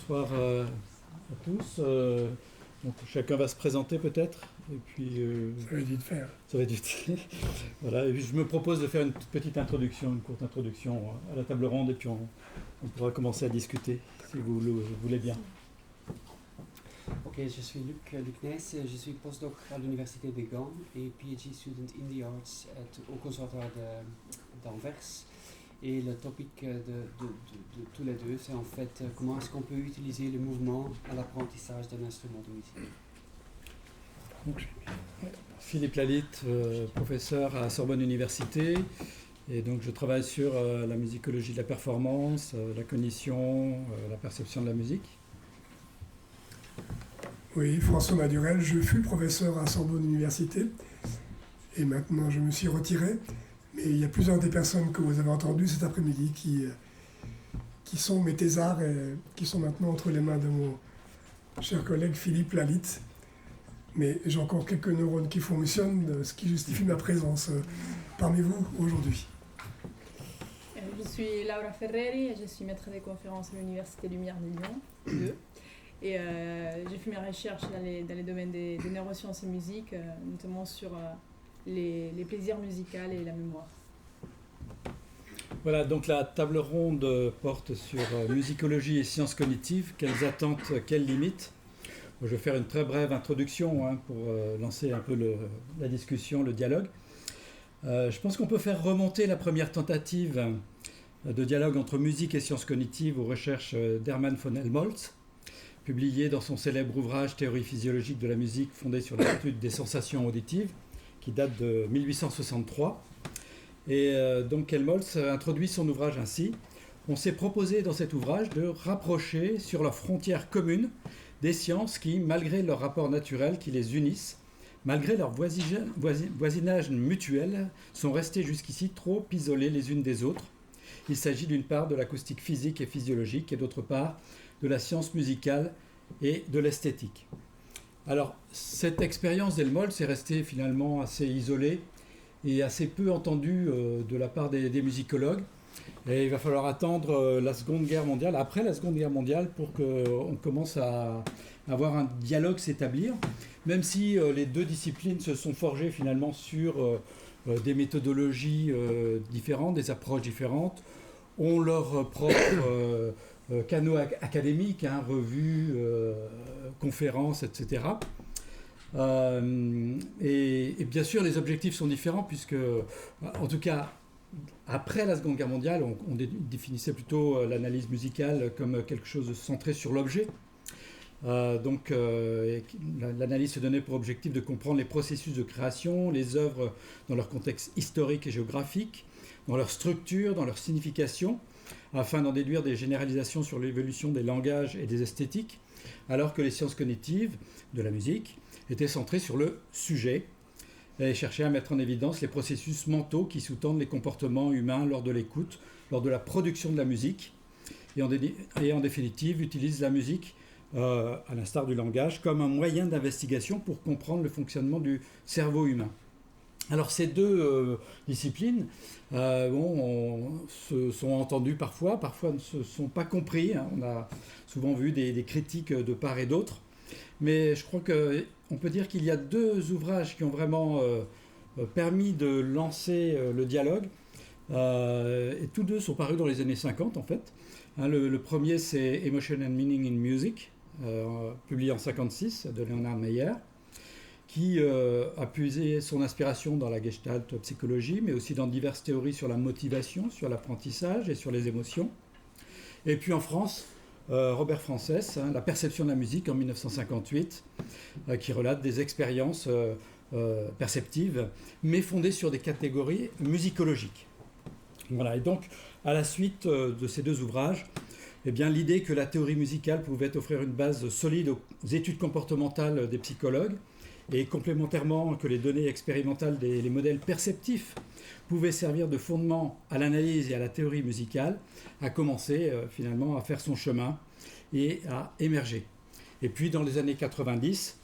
Bonsoir à tous. Donc, chacun va se présenter peut-être. Et puis, Ça va être vite faire. ça va être vite. Voilà. Et puis, je me propose de faire une petite introduction, une courte introduction à la table ronde, et puis on pourra commencer à discuter si vous le voulez bien. Ok, je suis Luc Nijs, je suis postdoc à l'université de Gand et PhD student in the arts au conservatoire d'Anvers. Et le topic de tous les deux, c'est en fait comment est-ce qu'on peut utiliser le mouvement à l'apprentissage d'un instrument de musique. Donc, Philippe Lalitte, professeur à Sorbonne Université. Et donc je travaille sur la musicologie de la performance, la cognition, la perception de la musique. Oui, François Madurel, je fus professeur à Sorbonne Université et maintenant je me suis retiré. Mais il y a plusieurs des personnes que vous avez entendues cet après-midi qui sont mes thésards et qui sont maintenant entre les mains de mon cher collègue Philippe Lalitte. Mais j'ai encore quelques neurones qui fonctionnent, ce qui justifie ma présence parmi vous aujourd'hui. Je suis Laura Ferreri et je suis maître des conférences à l'Université Lumière de Lyon 2. Et j'ai fait mes recherches dans les domaines des neurosciences et musique, notamment sur les plaisirs musicaux et la mémoire. Voilà, donc la table ronde porte sur musicologie et sciences cognitives. Quelles attentes, quelles limites? Je vais faire une très brève introduction pour lancer un peu la discussion, le dialogue. Je pense qu'on peut faire remonter la première tentative de dialogue entre musique et sciences cognitives aux recherches d'Hermann von Helmholtz, publié dans son célèbre ouvrage Théorie physiologique de la musique fondée sur l'étude des sensations auditives, qui date de 1863. Et donc Helmholtz introduit son ouvrage ainsi. On s'est proposé dans cet ouvrage de rapprocher sur leurs frontières communes des sciences qui, malgré leur rapport naturel qui les unissent, malgré leur voisinage mutuel, sont restées jusqu'ici trop isolées les unes des autres. Il s'agit d'une part de l'acoustique physique et physiologique et d'autre part de la science musicale et de l'esthétique. Alors, cette expérience d'Helmholtz est restée finalement assez isolée et assez peu entendue de la part des musicologues. Et il va falloir attendre la Seconde Guerre mondiale, après la Seconde Guerre mondiale, pour qu'on commence à avoir un dialogue s'établir, même si les deux disciplines se sont forgées finalement sur des méthodologies différentes, des approches différentes, ont leur propre canaux académiques, revues, conférences, etc. Et bien sûr, les objectifs sont différents, puisque, en tout cas, après la Seconde Guerre mondiale, on définissait plutôt l'analyse musicale comme quelque chose de centré sur l'objet. L'analyse se donnait pour objectif de comprendre les processus de création, les œuvres dans leur contexte historique et géographique, dans leur structure, dans leur signification, afin d'en déduire des généralisations sur l'évolution des langages et des esthétiques, alors que les sciences cognitives de la musique étaient centrées sur le sujet et cherchaient à mettre en évidence les processus mentaux qui sous-tendent les comportements humains lors de l'écoute, lors de la production de la musique, et en définitive utilisent la musique, à l'instar du langage, comme un moyen d'investigation pour comprendre le fonctionnement du cerveau humain. Alors ces deux disciplines se sont entendues parfois ne se sont pas compris. On a souvent vu des critiques de part et d'autre. Mais je crois qu'on peut dire qu'il y a deux ouvrages qui ont vraiment permis de lancer le dialogue. Et tous deux sont parus dans les années 50 en fait. Le premier c'est Emotion and Meaning in Music, publié en 1956 de Leonard Meyer, qui a puisé son inspiration dans la Gestalt psychologie, mais aussi dans diverses théories sur la motivation, sur l'apprentissage et sur les émotions. Et puis en France, Robert Frances, La perception de la musique en 1958, qui relate des expériences perceptives, mais fondées sur des catégories musicologiques. Voilà, et donc, à la suite de ces deux ouvrages, eh bien, l'idée que la théorie musicale pouvait offrir une base solide aux études comportementales des psychologues, et complémentairement que les données expérimentales les modèles perceptifs pouvaient servir de fondement à l'analyse et à la théorie musicale, a commencé finalement à faire son chemin et à émerger. Et puis dans les années 90,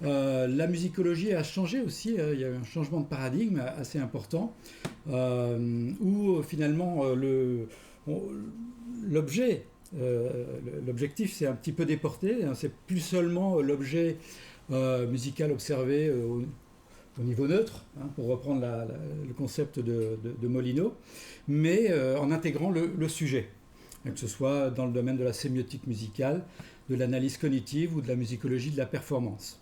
la musicologie a changé aussi, il y a eu un changement de paradigme assez important, où finalement l'objet l'objectif, c'est un petit peu déporté, hein, c'est plus seulement l'objet musical observé au niveau neutre, hein, pour reprendre le concept de Molino, mais en intégrant le sujet, que ce soit dans le domaine de la sémiotique musicale, de l'analyse cognitive ou de la musicologie de la performance.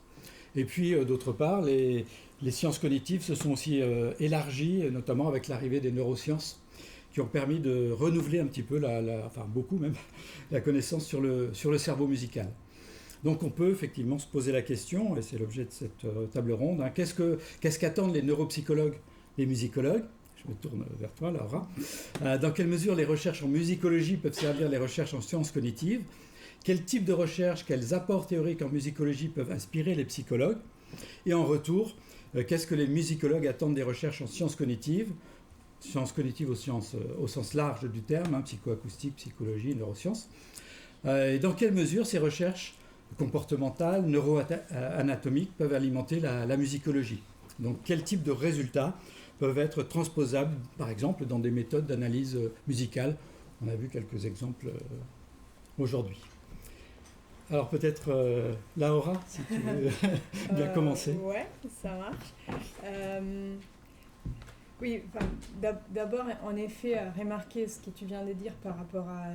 Et puis, d'autre part, les sciences cognitives se sont aussi élargies, notamment avec l'arrivée des neurosciences, qui ont permis de renouveler un petit peu, enfin beaucoup même, la connaissance sur le cerveau musical. Donc on peut effectivement se poser la question, et c'est l'objet de cette table ronde, hein, qu'est-ce qu'attendent les neuropsychologues, les musicologues? Je me tourne vers toi, Laura. Dans quelle mesure les recherches en musicologie peuvent servir les recherches en sciences cognitives? Quel type de recherche, quels apports théoriques en musicologie peuvent inspirer les psychologues? Et en retour, qu'est-ce que les musicologues attendent des recherches en sciences cognitives au sens large du terme, hein, psychoacoustique, psychologie, neurosciences. Et dans quelle mesure ces recherches comportementales, neuroanatomiques peuvent alimenter la musicologie? Donc quel type de résultats peuvent être transposables, par exemple, dans des méthodes d'analyse musicale? On a vu quelques exemples aujourd'hui. Alors peut-être Laura, si tu veux bien commencer. Ouais, ça marche. Oui, enfin, d'abord, en effet, remarquer ce que tu viens de dire par rapport à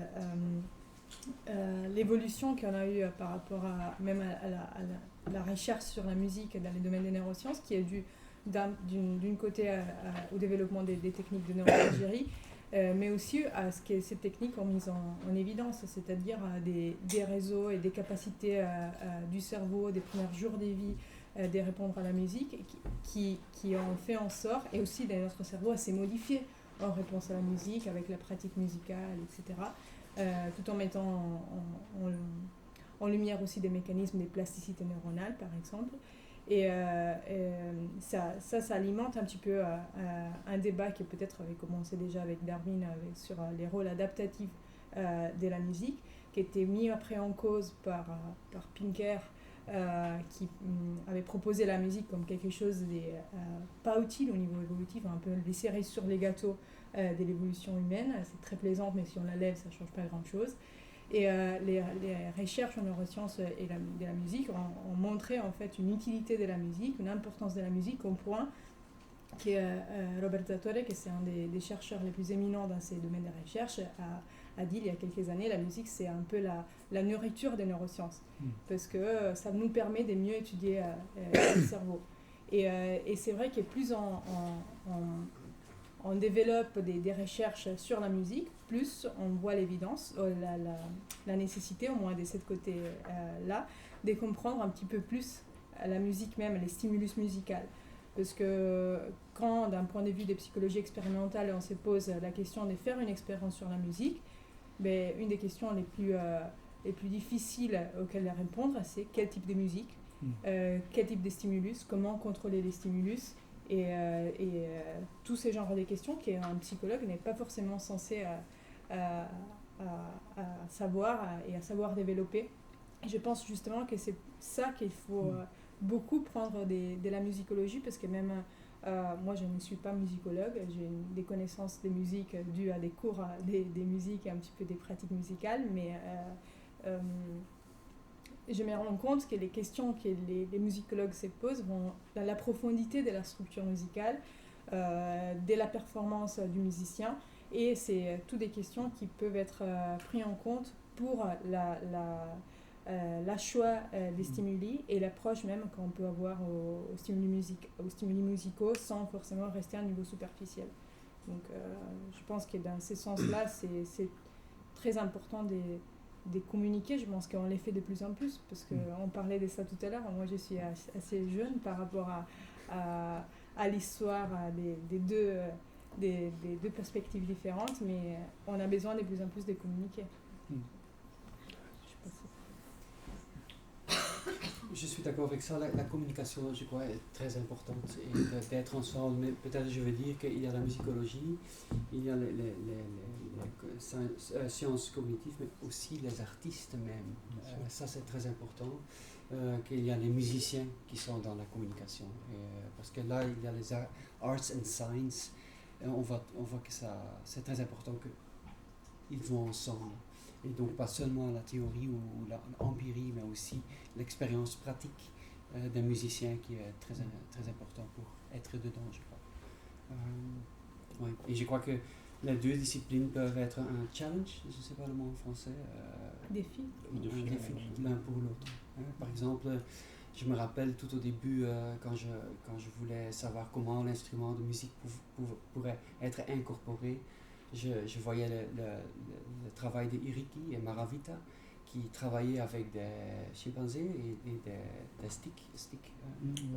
l'évolution qu'on a eue par rapport même à la recherche sur la musique dans les domaines des neurosciences, qui est due d'une côté au développement des techniques de neuroimagerie, mais aussi à ce que ces techniques ont mis en évidence, c'est-à-dire des réseaux et des capacités du cerveau, des premiers jours de vie, de répondre à la musique, qui ont fait en sorte, et aussi dans notre cerveau, à se modifier en réponse à la musique, avec la pratique musicale, etc., tout en mettant en lumière aussi des mécanismes de plasticité neuronale, par exemple. Et ça alimente un petit peu un débat qui peut-être avait commencé déjà avec Darwin sur les rôles adaptatifs de la musique, qui était mis après en cause par Pinker, qui avait proposé la musique comme quelque chose de pas utile au niveau évolutif, un peu les cerises sur les gâteaux de l'évolution humaine. C'est très plaisant, mais si on la lève, ça ne change pas grand-chose. Et les recherches en neurosciences et de la musique ont montré en fait une utilité de la musique, une importance de la musique, au point que Robert Zatorre, qui c'est un des chercheurs les plus éminents dans ces domaines de recherche, a dit il y a quelques années, la musique c'est un peu la nourriture des neurosciences, parce que ça nous permet de mieux étudier le cerveau. Et c'est vrai que plus on développe des recherches sur la musique, plus on voit l'évidence, la nécessité, au moins de ce côté-là, de comprendre un petit peu plus la musique même, les stimulus musicaux. Parce que quand, d'un point de vue de psychologie expérimentale, on se pose la question de faire une expérience sur la musique, ben, une des questions les plus difficiles auxquelles répondre, c'est quel type de musique, quel type de stimulus, comment contrôler les stimulus, et tous ces genres de questions qu'un psychologue n'est pas forcément censé à savoir et à savoir développer. Et je pense justement que c'est ça qu'il faut beaucoup prendre de la musicologie, parce que même moi je ne suis pas musicologue, j'ai des connaissances de musique dues à des cours des musiques et un petit peu des pratiques musicales, mais je me rends compte que les questions que les musicologues se posent vont dans la profondité de la structure musicale, de la performance du musicien, et c'est toutes des questions qui peuvent être prises en compte pour la choix des stimuli et l'approche même qu'on peut avoir aux stimuli musicaux sans forcément rester à un niveau superficiel. Donc je pense que dans ce sens-là, c'est très important de communiquer. Je pense qu'on les fait de plus en plus, parce qu'on parlait de ça tout à l'heure. Moi, je suis assez jeune par rapport à l'histoire des deux perspectives différentes, mais on a besoin de plus en plus de communiquer. Je suis d'accord avec ça. La communication, je crois, est très importante, et d'être ensemble. Mais peut-être je veux dire qu'il y a la musicologie, il y a les sciences cognitives, mais aussi les artistes même. Ça, c'est très important. Qu'il y a les musiciens qui sont dans la communication. Parce que là, il y a les arts and science. On voit que c'est très important que ils vont ensemble. Et donc pas seulement la théorie ou l'empirie, mais aussi l'expérience pratique d'un musicien qui est très, très important pour être dedans, je crois. Ouais. Et je crois que les deux disciplines peuvent être un challenge, je ne sais pas le mot en français. Défi. Un défi l'un pour l'autre. Par exemple, je me rappelle tout au début, quand je voulais savoir comment l'instrument de musique pourrait être incorporé, je voyais le travail de Iriki et Maravita qui travaillaient avec des chimpanzés et des sticks,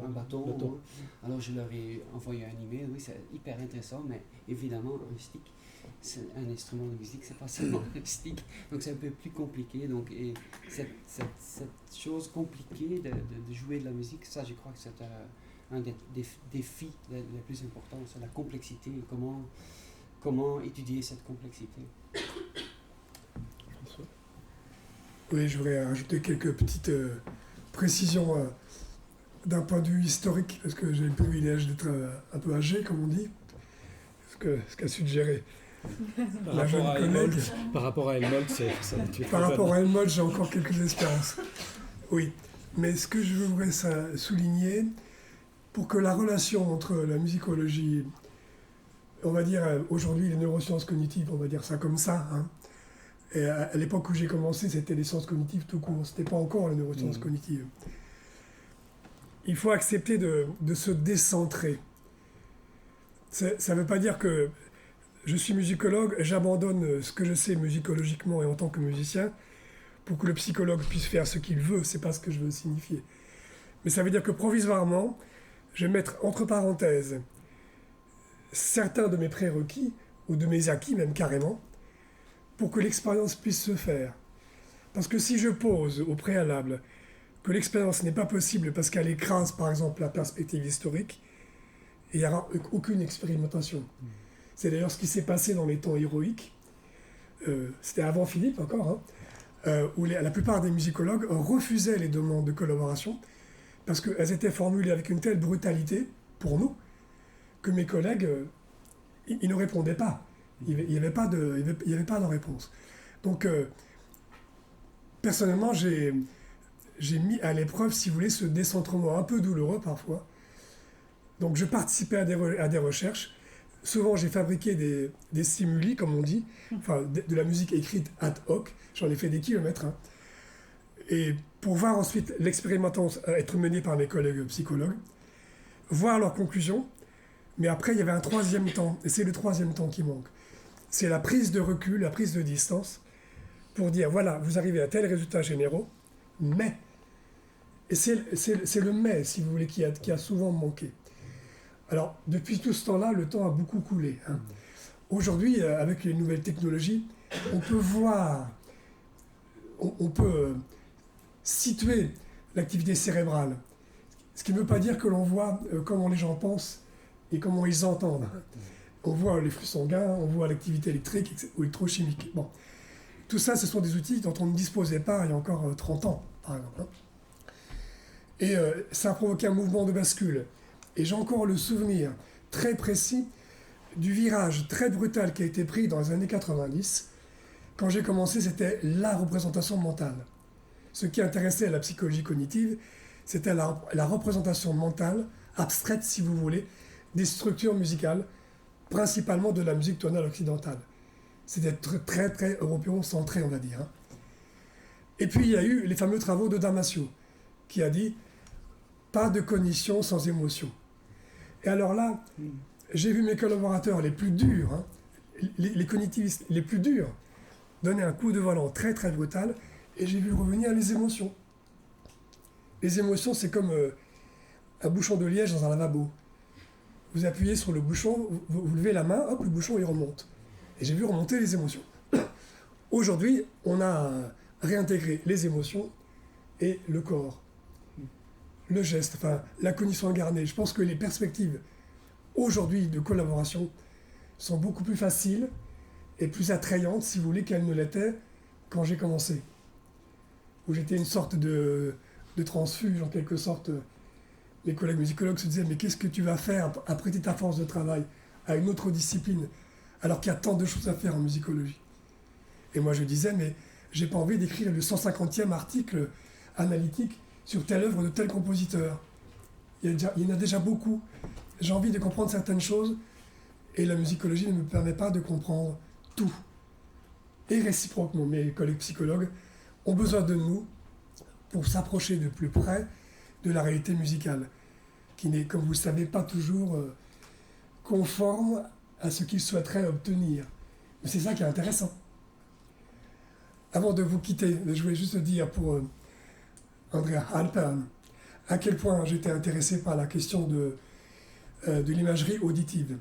un bâton. Alors je leur ai envoyé un email, oui c'est hyper intéressant, mais évidemment un stick, c'est un instrument de musique, c'est pas seulement un stick, donc c'est un peu plus compliqué. Donc, et cette chose compliquée de jouer de la musique, ça je crois que c'est un des défis les plus importants, c'est la complexité et comment étudier cette complexité. Oui, je voudrais ajouter quelques petites précisions d'un point de vue historique, parce que j'ai le privilège d'être un peu âgé, comme on dit, ce qu'a suggéré la jeune collègue. Par rapport à Helmholtz, j'ai encore quelques espérances. Oui, mais ce que je voudrais souligner, pour que la relation entre la musicologie, on va dire aujourd'hui les neurosciences cognitives, on va dire ça comme ça, hein. Et à l'époque où j'ai commencé, c'était les sciences cognitives tout court, c'était pas encore les neurosciences cognitives. Il faut accepter de se décentrer. Ça ne veut pas dire que je suis musicologue, j'abandonne ce que je sais musicologiquement et en tant que musicien pour que le psychologue puisse faire ce qu'il veut, c'est pas ce que je veux signifier. Mais ça veut dire que provisoirement, je vais mettre entre parenthèses certains de mes prérequis, ou de mes acquis même carrément, pour que l'expérience puisse se faire. Parce que si je pose au préalable que l'expérience n'est pas possible parce qu'elle écrase par exemple la perspective historique, il n'y aura aucune expérimentation. C'est d'ailleurs ce qui s'est passé dans les temps héroïques, c'était avant Philippe encore, hein, où la plupart des musicologues refusaient les demandes de collaboration parce qu'elles étaient formulées avec une telle brutalité, pour nous, que mes collègues, ils ne répondaient pas. Il n'y avait pas de réponse. Donc, personnellement, j'ai mis à l'épreuve, si vous voulez, ce décentrement un peu douloureux parfois. Donc, je participais à des recherches. Souvent, j'ai fabriqué des stimuli, comme on dit, enfin, de la musique écrite ad hoc. J'en ai fait des kilomètres. Hein. Et pour voir ensuite l'expérimentation être menée par mes collègues psychologues, voir leurs conclusions. Mais après, il y avait un troisième temps, et c'est le troisième temps qui manque. C'est la prise de recul, la prise de distance, pour dire, voilà, vous arrivez à tel résultat généraux, mais, et c'est le mais, si vous voulez, qui a souvent manqué. Alors, depuis tout ce temps-là, le temps a beaucoup coulé. Hein. Aujourd'hui, avec les nouvelles technologies, on peut voir, on peut situer l'activité cérébrale, ce qui ne veut pas dire que l'on voit comment les gens pensent et comment ils entendent. On voit les flux sanguins, on voit l'activité électrique ou électrochimique. Bon. Tout ça, ce sont des outils dont on ne disposait pas il y a encore 30 ans, par exemple. Et ça a provoqué un mouvement de bascule. Et j'ai encore le souvenir très précis du virage très brutal qui a été pris dans les années 90. Quand j'ai commencé, c'était la représentation mentale. Ce qui intéressait la psychologie cognitive, c'était la représentation mentale, abstraite si vous voulez, des structures musicales, principalement de la musique tonale occidentale. C'était très, très européen-centré, on va dire. Hein. Et puis, il y a eu les fameux travaux de Damasio, qui a dit « pas de cognition sans émotion ». Et alors là, j'ai vu mes collaborateurs les plus durs, hein, les cognitivistes les plus durs, donner un coup de volant très, très brutal, et j'ai vu revenir les émotions. Les émotions, c'est comme un bouchon de liège dans un lavabo. Vous appuyez sur le bouchon, vous levez la main, hop, le bouchon il remonte. Et j'ai vu remonter les émotions. Aujourd'hui, on a réintégré les émotions et le corps, le geste, enfin la cognition incarnée. Je pense que les perspectives aujourd'hui de collaboration sont beaucoup plus faciles et plus attrayantes, si vous voulez, qu'elles ne l'étaient quand j'ai commencé. Où j'étais une sorte de transfuge, en quelque sorte. Les collègues musicologues se disaient « mais qu'est-ce que tu vas faire après ta force de travail à une autre discipline, alors qu'il y a tant de choses à faire en musicologie ?» Et moi je disais, mais j'ai pas envie d'écrire le 150e article analytique sur telle œuvre de tel compositeur. Il y en a déjà beaucoup. J'ai envie de comprendre certaines choses et la musicologie ne me permet pas de comprendre tout. Et réciproquement, mes collègues psychologues ont besoin de nous pour s'approcher de plus près de la réalité musicale, qui n'est, comme vous le savez, pas toujours conforme à ce qu'ils souhaiteraient obtenir. Mais c'est ça qui est intéressant. Avant de vous quitter, je voulais juste dire pour Andrea Halpern à quel point j'étais intéressé par la question de l'imagerie auditive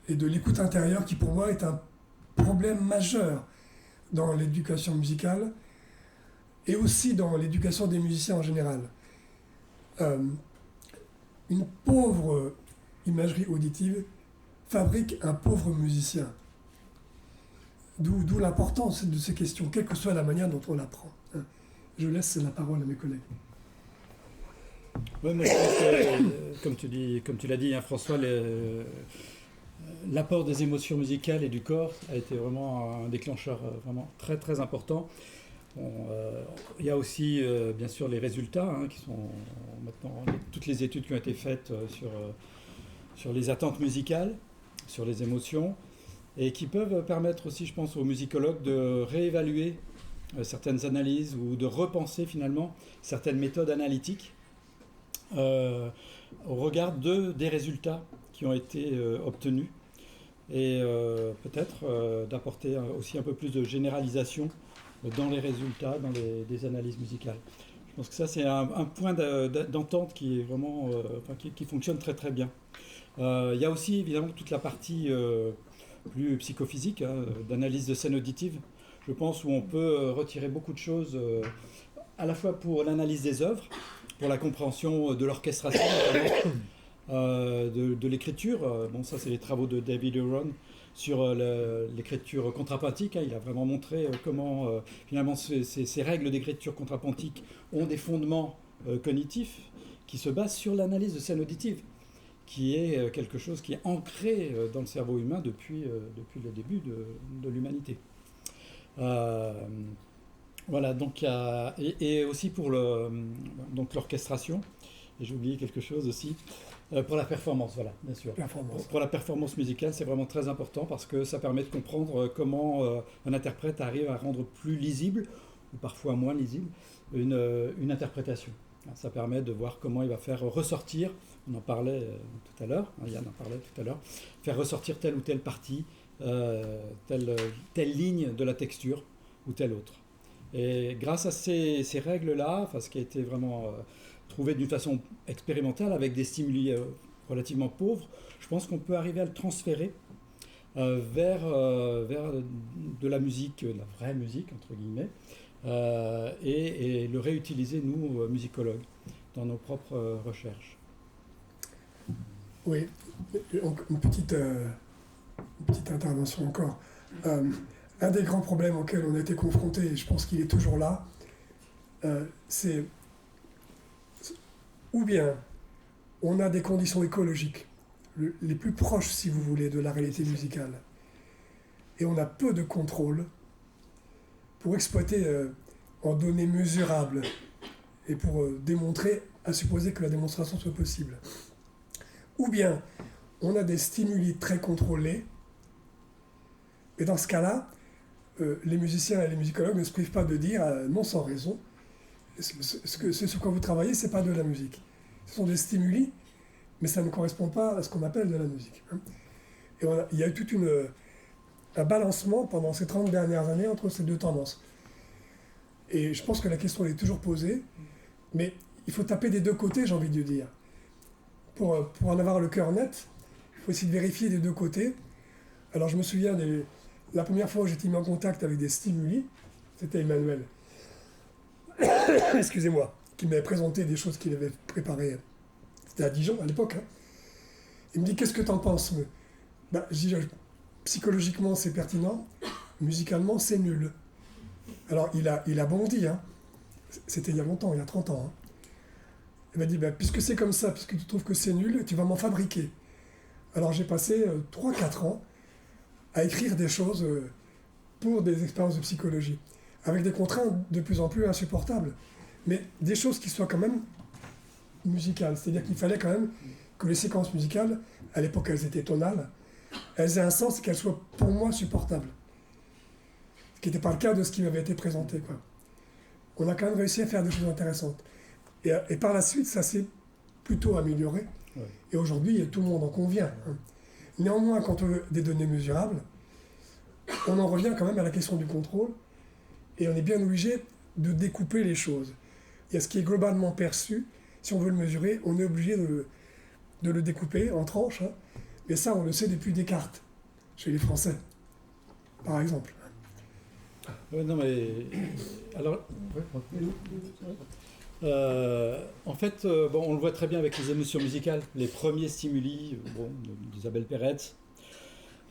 et de l'écoute intérieure qui pour moi est un problème majeur dans l'éducation musicale et aussi dans l'éducation des musiciens en général. Une pauvre imagerie auditive fabrique un pauvre musicien. D'où l'importance de ces questions, quelle que soit la manière dont on l'apprend. Je laisse la parole à mes collègues. Oui, moi je pense que, comme tu l'as dit, hein, François, l'apport des émotions musicales et du corps a été vraiment un déclencheur vraiment très très important. Il y a aussi bien sûr les résultats hein, qui sont maintenant toutes les études qui ont été faites sur les attentes musicales, sur les émotions, et qui peuvent permettre aussi, je pense, aux musicologues de réévaluer certaines analyses ou de repenser finalement certaines méthodes analytiques au regard des résultats qui ont été obtenus et peut-être d'apporter aussi un peu plus de généralisation dans les résultats, dans des analyses musicales. Je pense que ça c'est un point d'entente qui est vraiment qui fonctionne très très bien. Il y a aussi évidemment toute la partie plus psychophysique, hein, d'analyse de scène auditive, je pense, où on peut retirer beaucoup de choses, à la fois pour l'analyse des œuvres, pour la compréhension de l'orchestration, de l'écriture. Bon, ça, c'est les travaux de David Huron sur l'écriture contrapuntique. Hein. Il a vraiment montré comment, finalement, ces règles d'écriture contrapuntique ont des fondements cognitifs qui se basent sur l'analyse de scène auditive, qui est quelque chose qui est ancré dans le cerveau humain depuis le début de l'humanité. Voilà, donc et aussi pour l'orchestration, et j'ai oublié quelque chose aussi, pour la performance, voilà, bien sûr. Pour la performance musicale, c'est vraiment très important parce que ça permet de comprendre comment un interprète arrive à rendre plus lisible, ou parfois moins lisible, une interprétation. Ça permet de voir comment il va faire ressortir, on en parlait tout à l'heure, Yann en parlait tout à l'heure, faire ressortir telle ou telle partie, telle ligne de la texture ou telle autre. Et grâce à ces règles-là, enfin, ce qui a été vraiment trouvé d'une façon expérimentale avec des stimuli relativement pauvres, je pense qu'on peut arriver à le transférer vers de la musique, de la vraie musique, entre guillemets, et le réutiliser, nous, musicologues, dans nos propres recherches. Oui, une petite intervention encore. Un des grands problèmes auxquels on a été confrontés, et je pense qu'il est toujours là, c'est ou bien on a des conditions écologiques les plus proches, si vous voulez, de la réalité musicale, et on a peu de contrôle pour exploiter en données mesurables et pour démontrer, à supposer que la démonstration soit possible. Ou bien on a des stimuli très contrôlés, et dans ce cas-là, les musiciens et les musicologues ne se privent pas de dire, non sans raison, ce sur quoi vous travaillez, ce n'est pas de la musique. Ce sont des stimuli, mais ça ne correspond pas à ce qu'on appelle de la musique. Et il y a eu tout un balancement pendant ces 30 dernières années entre ces deux tendances. Et je pense que la question est toujours posée, mais il faut taper des deux côtés, j'ai envie de dire. Pour en avoir le cœur net, il faut essayer de vérifier des deux côtés. Alors je me souviens, la première fois où j'étais mis en contact avec des stimuli, c'était Emmanuel, excusez-moi, qui m'avait présenté des choses qu'il avait préparées. C'était à Dijon, à l'époque. Hein. Il me dit, qu'est-ce que tu en penses? Je dis, psychologiquement, c'est pertinent, musicalement, c'est nul. Alors, il a bondi, hein. C'était il y a longtemps, il y a 30 ans. Hein. Il m'a dit, puisque c'est comme ça, puisque tu trouves que c'est nul, tu vas m'en fabriquer. Alors, j'ai passé 3-4 ans à écrire des choses pour des expériences de psychologie, avec des contraintes de plus en plus insupportables, mais des choses qui soient quand même musicales. C'est-à-dire qu'il fallait quand même que les séquences musicales, à l'époque elles étaient tonales, elles aient un sens et qu'elles soient pour moi supportables. Ce qui n'était pas le cas de ce qui m'avait été présenté, quoi. On a quand même réussi à faire des choses intéressantes. Et par la suite, ça s'est plutôt amélioré. Ouais. Et aujourd'hui, tout le monde en convient, hein. Néanmoins, quand on veut des données mesurables, on en revient quand même à la question du contrôle, et on est bien obligé de découper les choses. Il y a ce qui est globalement perçu, si on veut le mesurer, on est obligé de le découper en tranches, hein. Mais ça, on le sait depuis Descartes, chez les Français, par exemple. Non, mais. Alors. En fait, bon, on le voit très bien avec les émotions musicales. Les premiers stimuli, bon, d'Isabelle Peretz,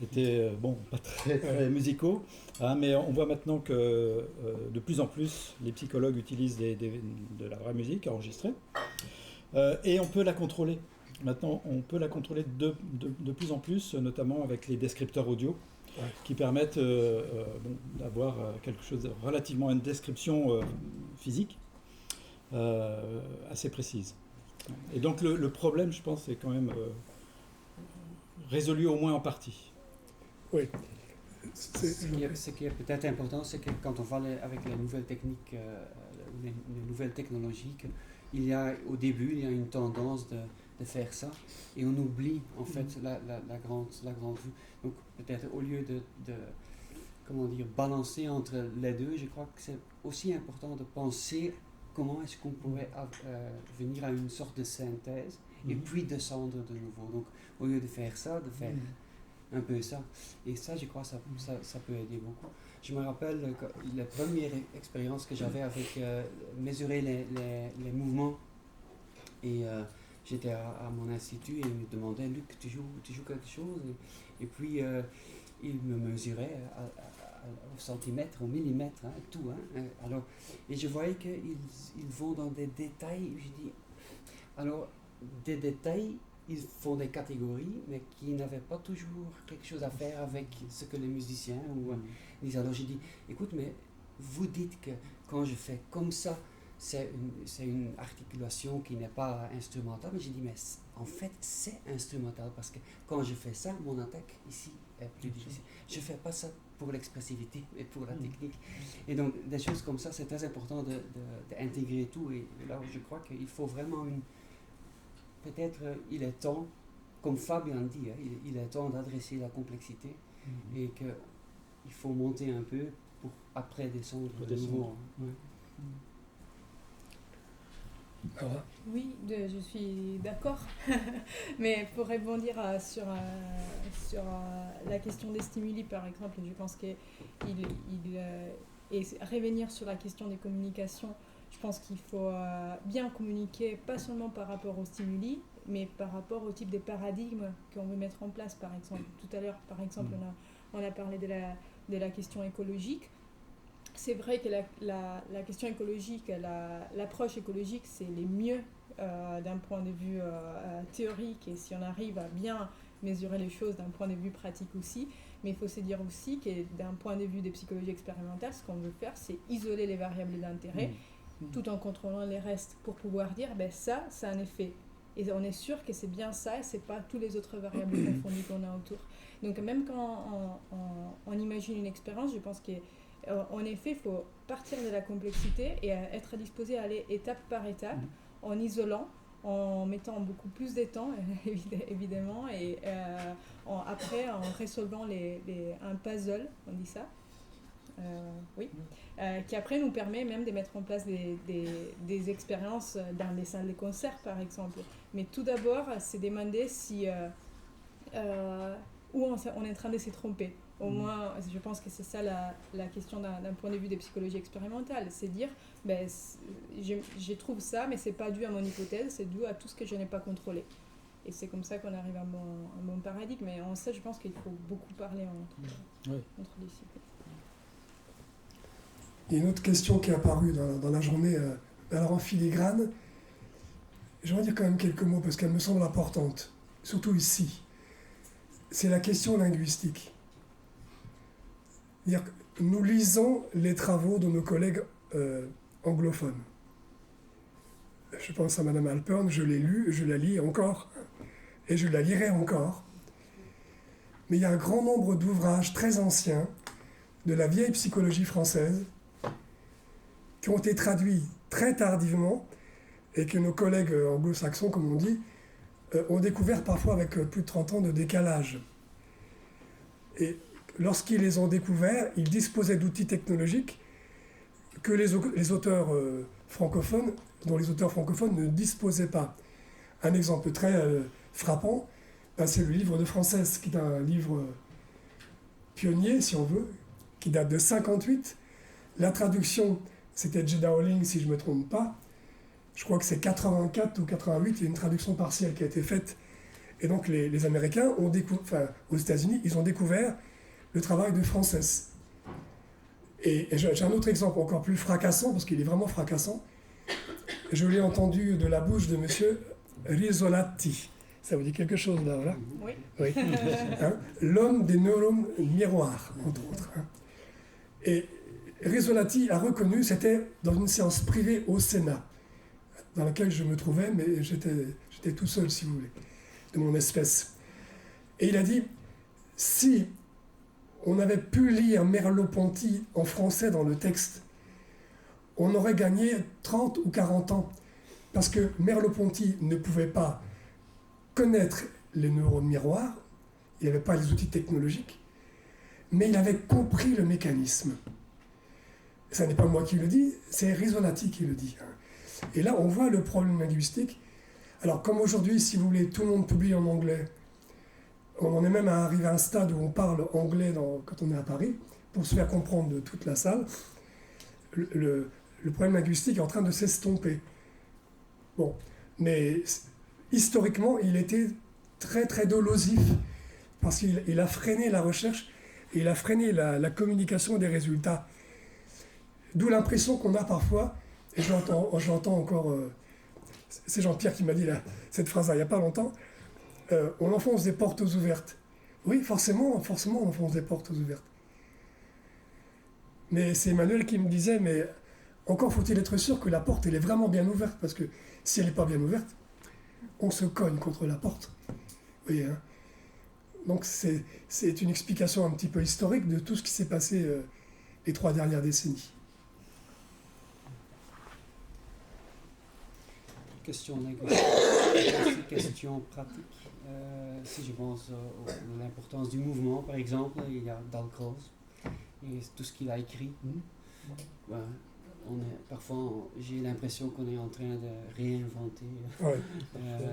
étaient pas très musicaux, hein, mais on voit maintenant que de plus en plus, les psychologues utilisent de la vraie musique enregistrée, et on peut la contrôler. Maintenant, on peut la contrôler de plus en plus, notamment avec les descripteurs audio, qui permettent d'avoir quelque chose relativement à une description physique assez précise. Et donc le problème, je pense, est quand même résolu au moins en partie. Oui. Ce qui est peut-être important, c'est que quand on parle avec les nouvelles techniques, les nouvelles technologies, il y a au début il y a une tendance de faire ça et on oublie en fait la grande vue. Donc peut-être au lieu de comment dire, balancer entre les deux, je crois que c'est aussi important de penser comment est-ce qu'on pourrait venir à une sorte de synthèse et puis descendre de nouveau. Donc au lieu de faire ça, de faire un peu ça. Et ça, je crois, ça peut aider beaucoup. Je me rappelle la première expérience que j'avais avec mesurer les mouvements. Et j'étais à mon institut et il me demandait, Luc, tu joues quelque chose? Et puis il me mesurait au centimètre, au millimètre, hein, tout. Hein. Alors, et je voyais qu'ils vont dans des détails. Je dis, alors, des détails, ils font des catégories, mais qui n'avaient pas toujours quelque chose à faire avec ce que les musiciens disent. Alors j'ai dit, écoute, mais vous dites que quand je fais comme ça, c'est une articulation qui n'est pas instrumentale. Mais j'ai dit, mais en fait, c'est instrumental, parce que quand je fais ça, mon attaque ici est plus difficile. Je ne fais pas ça pour l'expressivité, mais pour la technique. Et donc, des choses comme ça, c'est très important d'intégrer tout. Et là, je crois qu'il faut vraiment peut-être il est temps, comme Fabien dit, hein, il est temps d'adresser la complexité et qu'il faut monter un peu pour après descendre de nouveau. Ouais. Oui, je suis d'accord. Mais pour rebondir sur la question des stimuli, par exemple, je pense et revenir sur la question des communications, je pense qu'il faut bien communiquer, pas seulement par rapport aux stimuli, mais par rapport au type de paradigme qu'on veut mettre en place, par exemple. Tout à l'heure, par exemple, on a parlé de la question écologique. C'est vrai que la question écologique, l'approche écologique, c'est les mieux d'un point de vue théorique, et si on arrive à bien mesurer les choses d'un point de vue pratique aussi. Mais il faut se dire aussi que d'un point de vue de psychologie expérimentale, ce qu'on veut faire, c'est isoler les variables d'intérêt, tout en contrôlant les restes, pour pouvoir dire, ça a un effet. Et on est sûr que c'est bien ça, et c'est pas toutes les autres variables confondues qu'on a autour. Donc même quand on imagine une expérience, je pense qu'en effet, il faut partir de la complexité et être disposé à aller étape par étape, en isolant, en mettant beaucoup plus de temps, évidemment, et après en résolvant un puzzle, on dit ça, qui après nous permet même de mettre en place des expériences dans des salles de concert, par exemple. Mais tout d'abord, c'est demander où on est en train de se tromper. Au moins, je pense que c'est ça la question d'un point de vue de psychologie expérimentale. C'est dire, je trouve ça, mais c'est pas dû à mon hypothèse, c'est dû à tout ce que je n'ai pas contrôlé. Et c'est comme ça qu'on arrive à un bon paradigme. Et en ça, je pense qu'il faut beaucoup parler entre disciplines. Il y a une autre question qui est apparue dans la journée, alors en filigrane. J'aimerais dire quand même quelques mots parce qu'elle me semble importante, surtout ici. C'est la question linguistique. dire que nous lisons les travaux de nos collègues anglophones. Je pense à Madame Alpern, je l'ai lu, je la lis encore, et je la lirai encore. Mais il y a un grand nombre d'ouvrages très anciens de la vieille psychologie française qui ont été traduits très tardivement et que nos collègues anglo-saxons, comme on dit, ont découvert parfois avec plus de 30 ans de décalage. Et lorsqu'ils les ont découverts, ils disposaient d'outils technologiques que les auteurs francophones, dont les auteurs francophones ne disposaient pas. Un exemple très frappant, c'est le livre de Française, qui est un livre pionnier, si on veut, qui date de 58. La traduction, c'était J.D. Rowling, si je ne me trompe pas. Je crois que c'est 84 ou 88, il y a une traduction partielle qui a été faite. Et donc les Américains ont aux États-Unis, ils ont découvert le travail de Française. Et j'ai un autre exemple encore plus fracassant, parce qu'il est vraiment fracassant. Je l'ai entendu de la bouche de monsieur Rizzolatti. Ça vous dit quelque chose là, voilà ? Oui. Hein ? L'homme des neurones miroirs, entre autres. Hein. Et Rizzolatti a reconnu, c'était dans une séance privée au Sénat, dans laquelle je me trouvais, mais j'étais tout seul, si vous voulez, de mon espèce. Et il a dit, si on avait pu lire Merleau-Ponty en français dans le texte, on aurait gagné 30 ou 40 ans. Parce que Merleau-Ponty ne pouvait pas connaître les neurones miroirs, il n'avait pas les outils technologiques, mais il avait compris le mécanisme. Ce n'est pas moi qui le dis, c'est Rizzolatti qui le dit. Et là, on voit le problème linguistique. Alors, comme aujourd'hui, si vous voulez, tout le monde publie en anglais. On en est même arrivé à un stade où on parle anglais quand on est à Paris, pour se faire comprendre de toute la salle. Le problème linguistique est en train de s'estomper. Bon, mais historiquement, il était très très dolosif, parce qu'il a freiné la recherche, et il a freiné la communication des résultats. D'où l'impression qu'on a parfois, et je l'entends encore, c'est Jean-Pierre qui m'a dit cette phrase-là il n'y a pas longtemps, on enfonce des portes ouvertes. Oui, forcément, on enfonce des portes ouvertes. Mais c'est Emmanuel qui me disait, mais encore faut-il être sûr que la porte, elle est vraiment bien ouverte, parce que si elle n'est pas bien ouverte, on se cogne contre la porte. Oui, hein. Donc c'est une explication un petit peu historique de tout ce qui s'est passé les 3 dernières décennies. Question linguistique, question pratique. Si je pense à l'importance du mouvement, par exemple, il y a Dalcroze et tout ce qu'il a écrit. Parfois, j'ai l'impression qu'on est en train de réinventer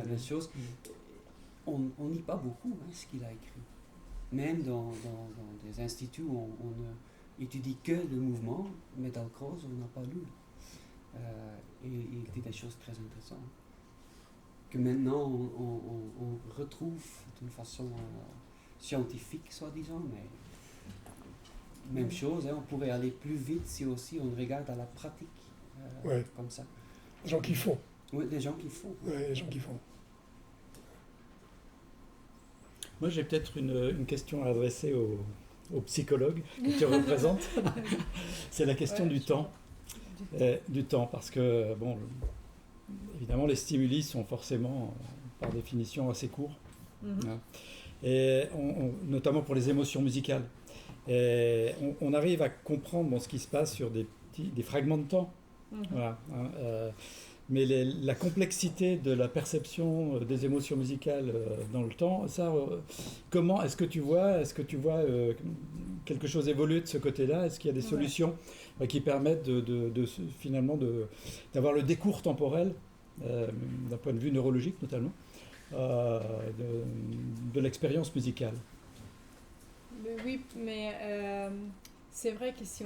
les choses. On ne lit pas beaucoup ce qu'il a écrit. Même dans des instituts où on ne étudie que le mouvement, mais Dalcroze, on n'a pas lu. Et il dit des choses très intéressantes que maintenant on retrouve d'une façon scientifique, soi-disant, mais même chose, on pourrait aller plus vite si aussi on regarde à la pratique comme ça. Les gens qui font. Oui, les gens qui font. Oui, les gens qui font. Moi, j'ai peut-être une question à adresser aux psychologues que tu représentes. C'est la question du temps. Du temps, parce que, bon, évidemment, les stimuli sont forcément, par définition, assez courts. Hein. Et notamment pour les émotions musicales. Et on arrive à comprendre ce qui se passe sur des fragments de temps. Voilà, hein, mais la complexité de la perception des émotions musicales dans le temps, ça, comment est-ce que tu vois quelque chose évoluer de ce côté-là? Est-ce qu'il y a des solutions qui permettent finalement d'avoir le décours temporel, d'un point de vue neurologique notamment, de l'expérience musicale? Oui, mais c'est vrai que si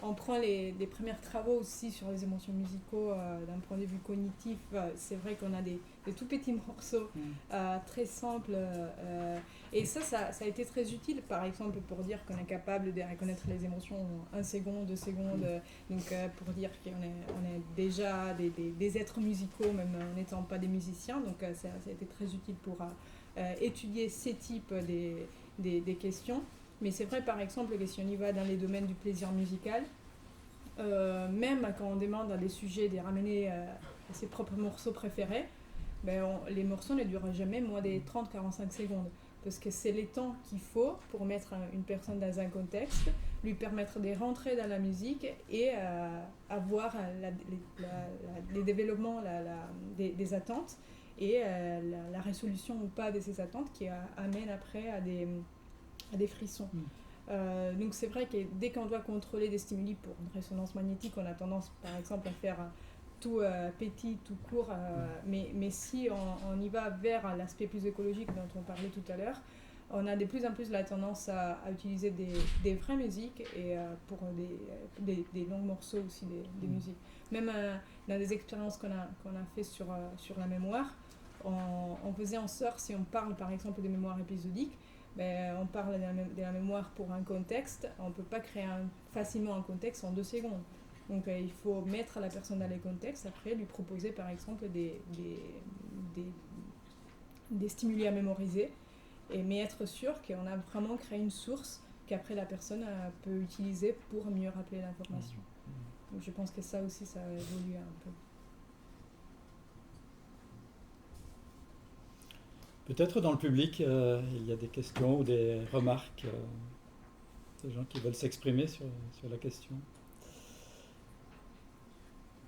on prend les premiers travaux aussi sur les émotions musicaux d'un point de vue cognitif, c'est vrai qu'on a des tout petits morceaux très simples et ça a été très utile, par exemple pour dire qu'on est capable de reconnaître les émotions en 1 seconde, 2 secondes, donc pour dire qu'on est déjà des êtres musicaux même en n'étant pas des musiciens, donc ça a été très utile étudier ces types des questions. Mais c'est vrai, par exemple, que si on y va dans les domaines du plaisir musical, même quand on demande à des sujets de ramener ses propres morceaux préférés, les morceaux ne durent jamais moins des 30-45 secondes. Parce que c'est les temps qu'il faut pour mettre une personne dans un contexte, lui permettre de rentrer dans la musique et avoir les développements des attentes et la résolution ou pas de ces attentes qui amène après à des frissons. Donc c'est vrai que dès qu'on doit contrôler des stimuli pour une résonance magnétique, on a tendance par exemple à faire tout petit, tout court, mais si on y va vers l'aspect plus écologique dont on parlait tout à l'heure, on a de plus en plus la tendance à utiliser des vraies musiques et pour des longs morceaux aussi des musiques. Même dans des expériences qu'on a fait sur la mémoire, on faisait en sorte, si on parle par exemple de mémoire épisodique, on parle de la mémoire pour un contexte, on ne peut pas créer facilement un contexte en 2 secondes. Donc il faut mettre la personne dans les contextes, après lui proposer par exemple des stimuli à mémoriser, mais être sûr qu'on a vraiment créé une source qu'après la personne peut utiliser pour mieux rappeler l'information. Donc je pense que ça aussi, ça a évolué un peu. Peut-être dans le public, il y a des questions ou des remarques, des gens qui veulent s'exprimer sur la question.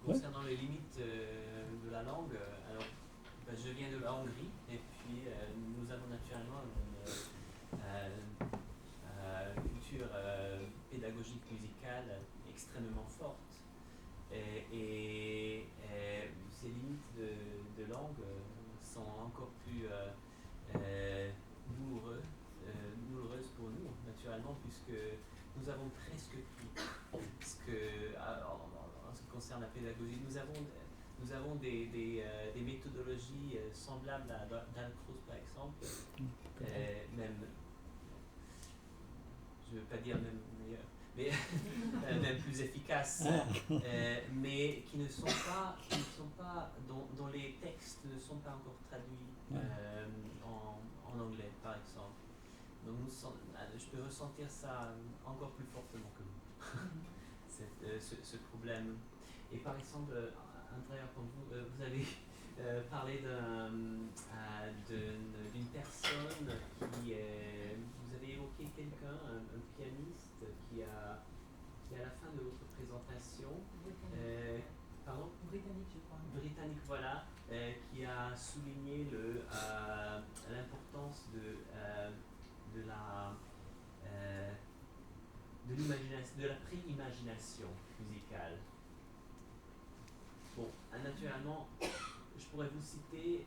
Concernant les limites de la langue, alors je viens de la Hongrie et puis nous avons naturellement une culture pédagogique musicale extrêmement forte et ces limites de langue sont encore plus douloureuses pour nous naturellement puisque nous avons presque tout. Parce que en ce qui concerne la pédagogie, nous avons des méthodologies semblables à Dalcroze par exemple, même, je ne veux pas dire même meilleur, mais même plus efficaces, mais qui ne sont pas dont les textes ne sont pas encore traduits en anglais par exemple. Donc je peux ressentir ça encore plus fortement que vous. Ce problème. Et par exemple, Andrea, quand vous avez parlé d'une personne qui vous avez évoqué quelqu'un, un pianiste qui à la fin de votre présentation, pardon, britannique je crois. Britannique, voilà, qui a souligné l'importance de la pré-imagination musicale. Bon, naturellement, je pourrais vous citer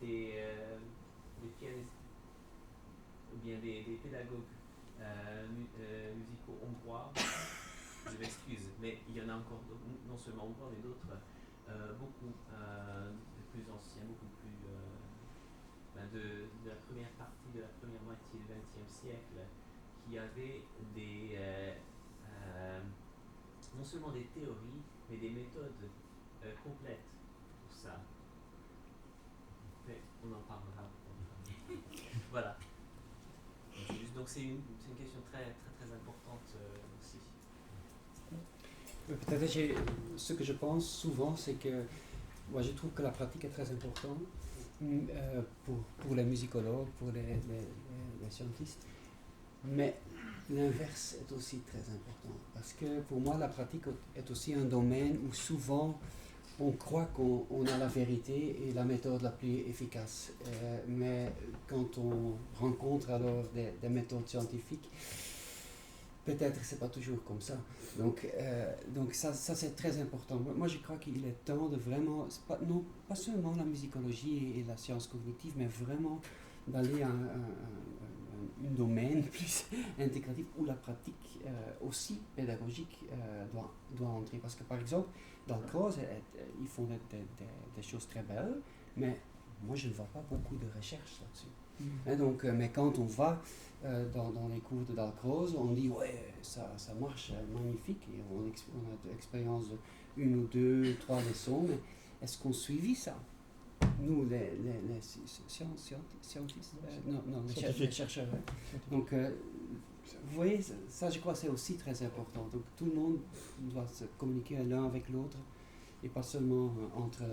des pianistes ou bien des pédagogues musicaux hongrois. Je m'excuse, mais il y en a encore non seulement hongrois, mais d'autres beaucoup plus anciens, beaucoup plus de la première partie de la première moitié du XXe siècle, qui avaient non seulement des théories, mais des méthodes complètes pour ça. Mais on en parlera. Voilà. Donc c'est une question très, très, très importante aussi. Peut-être ce que je pense souvent, c'est que moi je trouve que la pratique est très importante pour les musicologues, pour les scientistes, mais l'inverse est aussi très important, parce que pour moi la pratique est aussi un domaine où souvent on croit qu'on a la vérité et la méthode la plus efficace, mais quand on rencontre alors des méthodes scientifiques, peut-être que c'est pas toujours comme ça. Donc ça c'est très important. Moi je crois qu'il est temps de vraiment, pas seulement la musicologie et la science cognitive, mais vraiment d'aller à un domaine plus intégratif où la pratique aussi pédagogique doit entrer. Parce que par exemple, dans le Dalcroze, ils font des choses très belles, mais moi je ne vois pas beaucoup de recherche là-dessus. Donc, mais quand on va dans les cours de Dalcroze, on dit ouais, ça marche magnifique, et on a de l'expérience de 1 ou 2, 3 leçons, mais est-ce qu'on suivit ça? nous, les scientistes, les chercheurs. Donc, vous voyez, ça, je crois, c'est aussi très important. Donc, tout le monde doit se communiquer l'un avec l'autre et pas seulement entre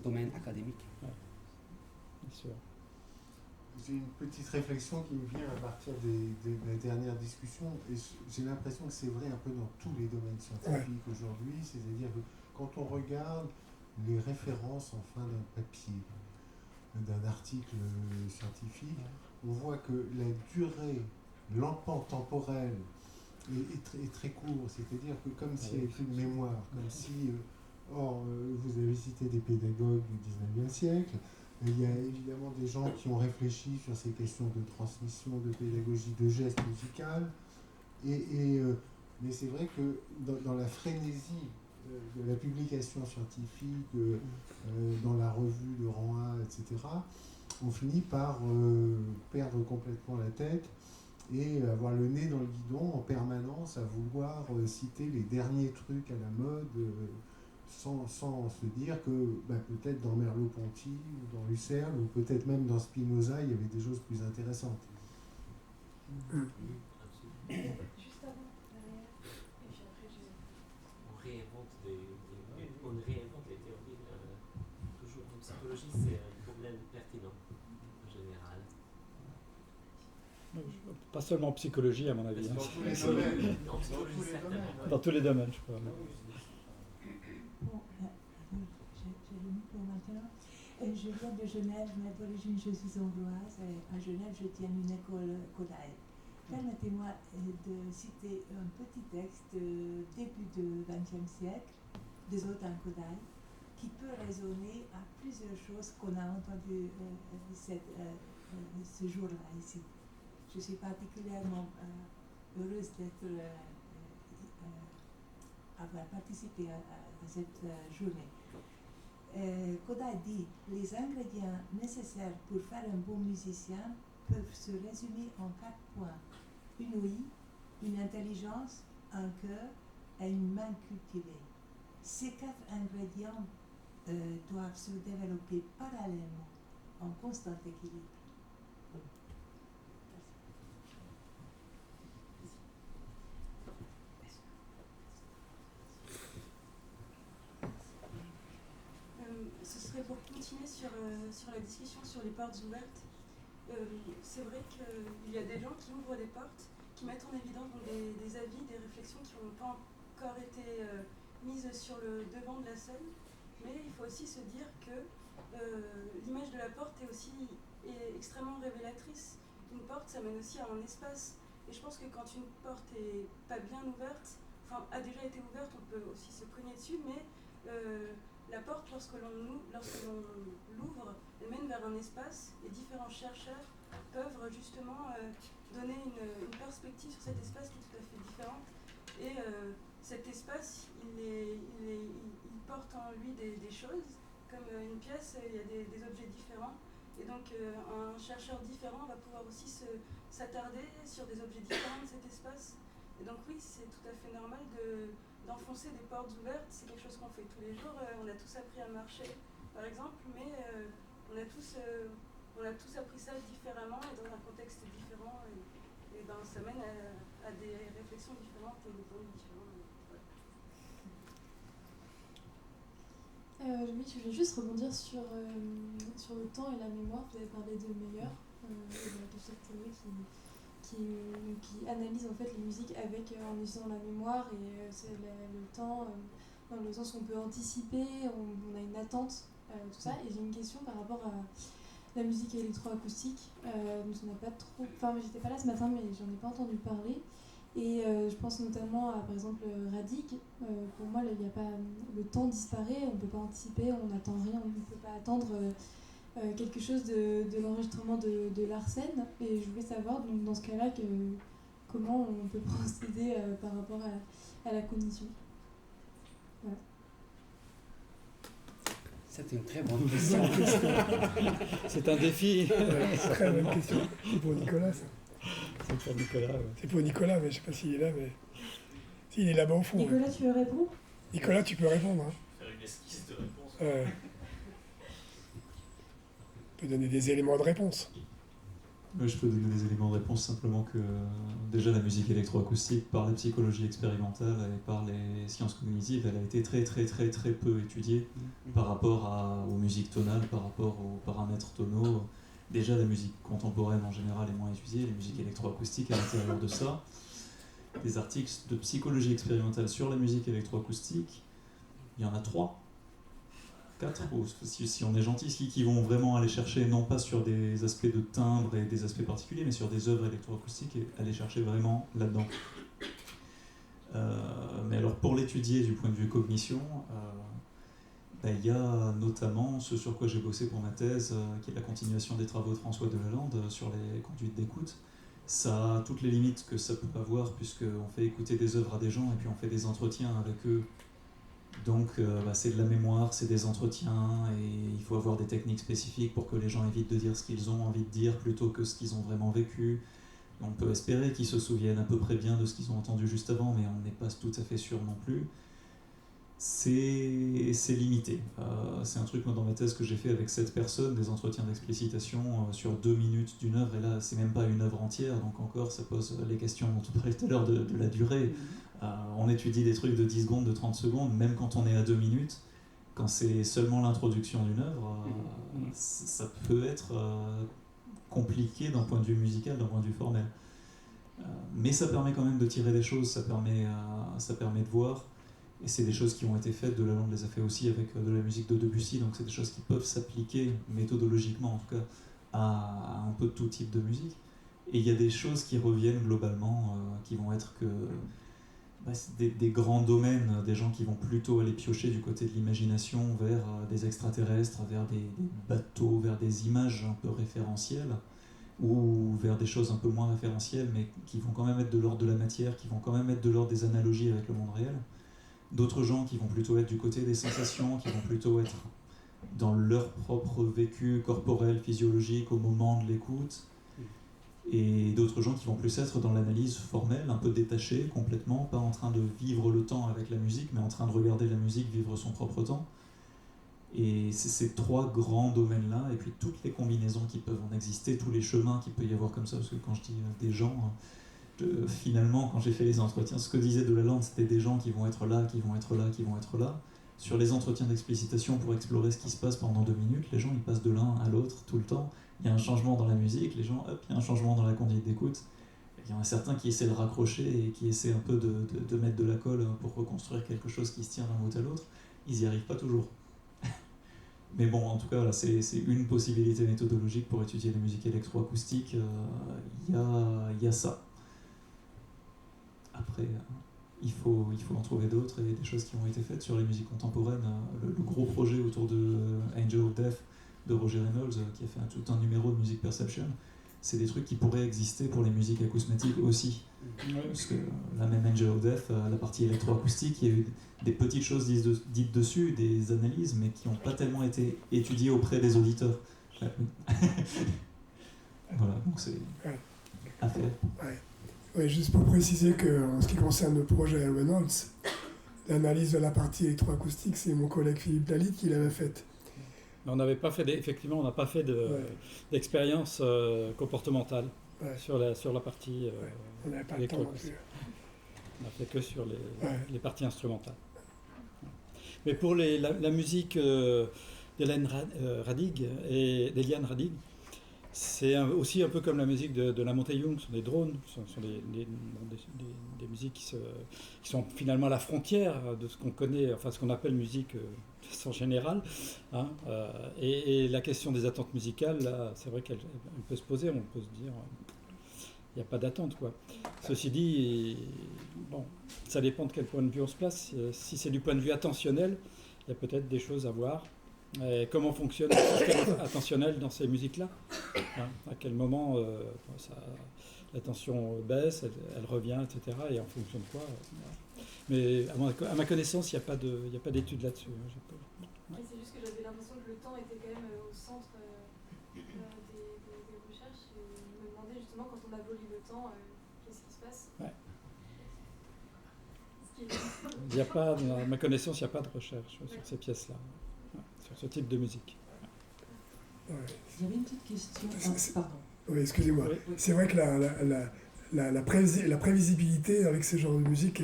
domaines académiques. Ouais, bien sûr. J'ai une petite réflexion qui me vient à partir des dernières discussions, et j'ai l'impression que c'est vrai un peu dans tous les domaines scientifiques aujourd'hui, c'est-à-dire que quand on regarde les références en fin d'un papier, d'un article scientifique, on voit que la durée, l'empan temporel est très court, c'est-à-dire que comme s'il n'y avait plus de mémoire, comme si, vous avez cité des pédagogues du 19e siècle, il y a évidemment des gens qui ont réfléchi sur ces questions de transmission, de pédagogie, de gestes musical. Mais c'est vrai que dans la frénésie de la publication scientifique, dans la revue de rang 1, etc., on finit par perdre complètement la tête et avoir le nez dans le guidon en permanence à vouloir citer les derniers trucs à la mode, sans se dire que peut-être dans Merleau-Ponty ou dans Husserl ou peut-être même dans Spinoza il y avait des choses plus intéressantes. Juste avant, derrière, et puis après On réinvente les théories toujours en psychologie, c'est un problème pertinent en général. Pas seulement en psychologie à mon avis. Dans tous les domaines. En psychologie, certainement. Dans tous les domaines, je crois. Bon, j'ai le micro maintenant. Je viens de Genève, mais d'origine je suis hongroise. Et à Genève, je tiens une école Kodály. Permettez-moi de citer un petit texte début du XXe siècle de Zoltán Kodály qui peut résonner à plusieurs choses qu'on a entendues ce jour-là ici. Je suis particulièrement heureuse avoir participé à cette journée. Kodály dit « Les ingrédients nécessaires pour faire un bon musicien peuvent se résumer en 4 points. Une ouïe, une intelligence, un cœur et une main cultivée. Ces 4 ingrédients doivent se développer parallèlement, en constant équilibre. » Ce serait pour continuer sur la discussion sur les portes ouvertes. C'est vrai qu'il y a des gens qui ouvrent des portes, qui mettent en évidence des avis, des réflexions qui n'ont pas encore été mises sur le devant de la scène. Mais il faut aussi se dire que l'image de la porte est extrêmement révélatrice. Une porte, ça mène aussi à un espace. Et je pense que quand une porte est pas bien ouverte, enfin a déjà été ouverte, on peut aussi se cogner dessus, mais la porte, lorsque l'on l'ouvre, elle mène vers un espace et différents chercheurs peuvent justement donner une perspective sur cet espace qui est tout à fait différente. Et cet espace, il porte en lui des choses. Comme une pièce, il y a des objets différents. Et donc un chercheur différent va pouvoir aussi s'attarder sur des objets différents de cet espace. Et donc oui, c'est tout à fait normal d'enfoncer des portes ouvertes, c'est quelque chose qu'on fait tous les jours. On a tous appris à marcher, par exemple, mais on a tous appris ça différemment et dans un contexte différent. Et ça mène à des réflexions différentes et des points de vue différents. Oui, je voulais juste rebondir sur le temps et la mémoire. Vous avez parlé de Meyer, de cette théorie qui analyse en fait les musiques en utilisant la mémoire et c'est le temps dans le sens où on peut anticiper, on a une attente, tout ça. Et j'ai une question par rapport à la musique électroacoustique. Dont on n'a pas trop... Enfin, j'étais pas là ce matin, mais j'en ai pas entendu parler. Et je pense notamment à, par exemple, Radig. Pour moi, il n'y a pas... Le temps disparaît, on ne peut pas anticiper, on n'attend rien, on ne peut pas attendre quelque chose de l'enregistrement de Larsen. Et je voulais savoir, donc, dans ce cas-là, comment on peut procéder par rapport à la cognition. Voilà. C'est une très bonne question. C'est un défi. Très bonne question. C'est pour Nicolas, ça. C'est pour Nicolas. Ouais. C'est pour Nicolas, mais je ne sais pas s'il est là, mais... S'il est là-bas au fond. Nicolas, tu veux répondre ? Nicolas, tu peux répondre. Hein. Faire une esquisse de réponse. peux donner des éléments de réponse. Oui, je peux donner des éléments de réponse simplement que déjà la musique électroacoustique, par la psychologie expérimentale et par les sciences cognitives, elle a été très peu étudiée par rapport aux musiques tonales, par rapport aux paramètres tonaux. Déjà la musique contemporaine en général est moins étudiée, les musiques électroacoustiques à l'intérieur de ça. Des articles de psychologie expérimentale sur la musique électroacoustique, il y en a 3. 4, ou si on est gentil, qui vont vraiment aller chercher, non pas sur des aspects de timbre et des aspects particuliers, mais sur des œuvres électroacoustiques et aller chercher vraiment là-dedans. Mais alors pour l'étudier du point de vue cognition, il y a notamment ce sur quoi j'ai bossé pour ma thèse, qui est la continuation des travaux de François Delalande sur les conduites d'écoute. Ça a toutes les limites que ça peut avoir, puisqu'on fait écouter des œuvres à des gens et puis on fait des entretiens avec eux. Donc c'est de la mémoire, c'est des entretiens, et il faut avoir des techniques spécifiques pour que les gens évitent de dire ce qu'ils ont envie de dire plutôt que ce qu'ils ont vraiment vécu. On peut espérer qu'ils se souviennent à peu près bien de ce qu'ils ont entendu juste avant, mais on n'est pas tout à fait sûr non plus. C'est limité. C'est un truc, moi, dans ma thèse que j'ai fait avec 7 personnes, des entretiens d'explicitation sur 2 minutes d'une œuvre, et là, c'est même pas une œuvre entière, donc encore, ça pose les questions dont on parlait tout à l'heure de la durée. On étudie des trucs de 10 secondes, de 30 secondes, même quand on est à 2 minutes. Quand c'est seulement l'introduction d'une œuvre, ça peut être compliqué d'un point de vue musical, d'un point de vue formel. Mais ça permet quand même de tirer des choses, ça permet de voir. Et c'est des choses qui ont été faites, Delalande les a fait aussi avec de la musique de Debussy, donc c'est des choses qui peuvent s'appliquer méthodologiquement en tout cas à un peu tout type de musique. Et il y a des choses qui reviennent globalement, qui vont être que des grands domaines, des gens qui vont plutôt aller piocher du côté de l'imagination vers des extraterrestres, vers des bateaux, vers des images un peu référentielles, ou vers des choses un peu moins référentielles, mais qui vont quand même être de l'ordre de la matière, qui vont quand même être de l'ordre des analogies avec le monde réel. D'autres gens qui vont plutôt être du côté des sensations, qui vont plutôt être dans leur propre vécu corporel, physiologique, au moment de l'écoute. Et d'autres gens qui vont plus être dans l'analyse formelle, un peu détachée, complètement, pas en train de vivre le temps avec la musique, mais en train de regarder la musique vivre son propre temps. Et c'est ces 3 grands domaines-là, et puis toutes les combinaisons qui peuvent en exister, tous les chemins qu'il peut y avoir comme ça, parce que quand je dis des gens... finalement, quand j'ai fait les entretiens, ce que disait Delalande, c'était des gens qui vont être là, qui vont être là, qui vont être là. Sur les entretiens d'explicitation pour explorer ce qui se passe pendant 2 minutes, les gens ils passent de l'un à l'autre tout le temps. Il y a un changement dans la musique, les gens, hop, il y a un changement dans la conduite d'écoute. Il y en a certains qui essaient de raccrocher et qui essaient un peu de mettre de la colle pour reconstruire quelque chose qui se tient d'un bout à l'autre. Ils n'y arrivent pas toujours. Mais bon, en tout cas, voilà, c'est une possibilité méthodologique pour étudier la musique électroacoustique. Il y a ça. Après, il faut en trouver d'autres, et des choses qui ont été faites sur les musiques contemporaines. Le gros projet autour de Angel of Death de Roger Reynolds, qui a fait tout un numéro de music perception, c'est des trucs qui pourraient exister pour les musiques acousmatiques aussi. Parce que la même Angel of Death, la partie électroacoustique, il y a eu des petites choses dites dessus, des analyses, mais qui n'ont pas tellement été étudiées auprès des auditeurs. Voilà, donc c'est à faire. Oui, juste pour préciser qu'en ce qui concerne le projet Reynolds, l'analyse de la partie électroacoustique, c'est mon collègue Philippe Lalit qui l'avait faite. On n'avait pas fait, effectivement, on n'a pas fait d'expérience comportementale sur la partie on n'avait pas le temps non plus. On n'a fait que sur les parties instrumentales. Mais pour la musique d'Eliane Radig et d'Eliane Radig, c'est aussi un peu comme la musique de la Monte-Young, ce sont des drones, ce sont des musiques qui sont finalement à la frontière de ce qu'on connaît, enfin ce qu'on appelle musique en général. Hein, et la question des attentes musicales, là, c'est vrai qu'elle peut se poser, on peut se dire, il n'y a pas d'attente, quoi. Ceci dit, bon, ça dépend de quel point de vue on se place. Si c'est du point de vue attentionnel, il y a peut-être des choses à voir. Et comment fonctionne le système attentionnel dans ces musiques-là, hein, à quel moment l'attention baisse, elle revient, etc. Et en fonction de quoi Mais à ma connaissance, il n'y a pas d'études là-dessus. Hein, c'est juste que j'avais l'impression que le temps était quand même au centre des recherches. Et je me demandais justement, quand on abolit le temps, qu'est-ce qui se passe Il y a pas, à ma connaissance, il n'y a pas de recherche sur ces pièces-là. Sur ce type de musique. Ouais. J'avais une petite question. Pardon. Oui, excusez-moi. Oui. C'est vrai que la prévisibilité avec ce genre de musique,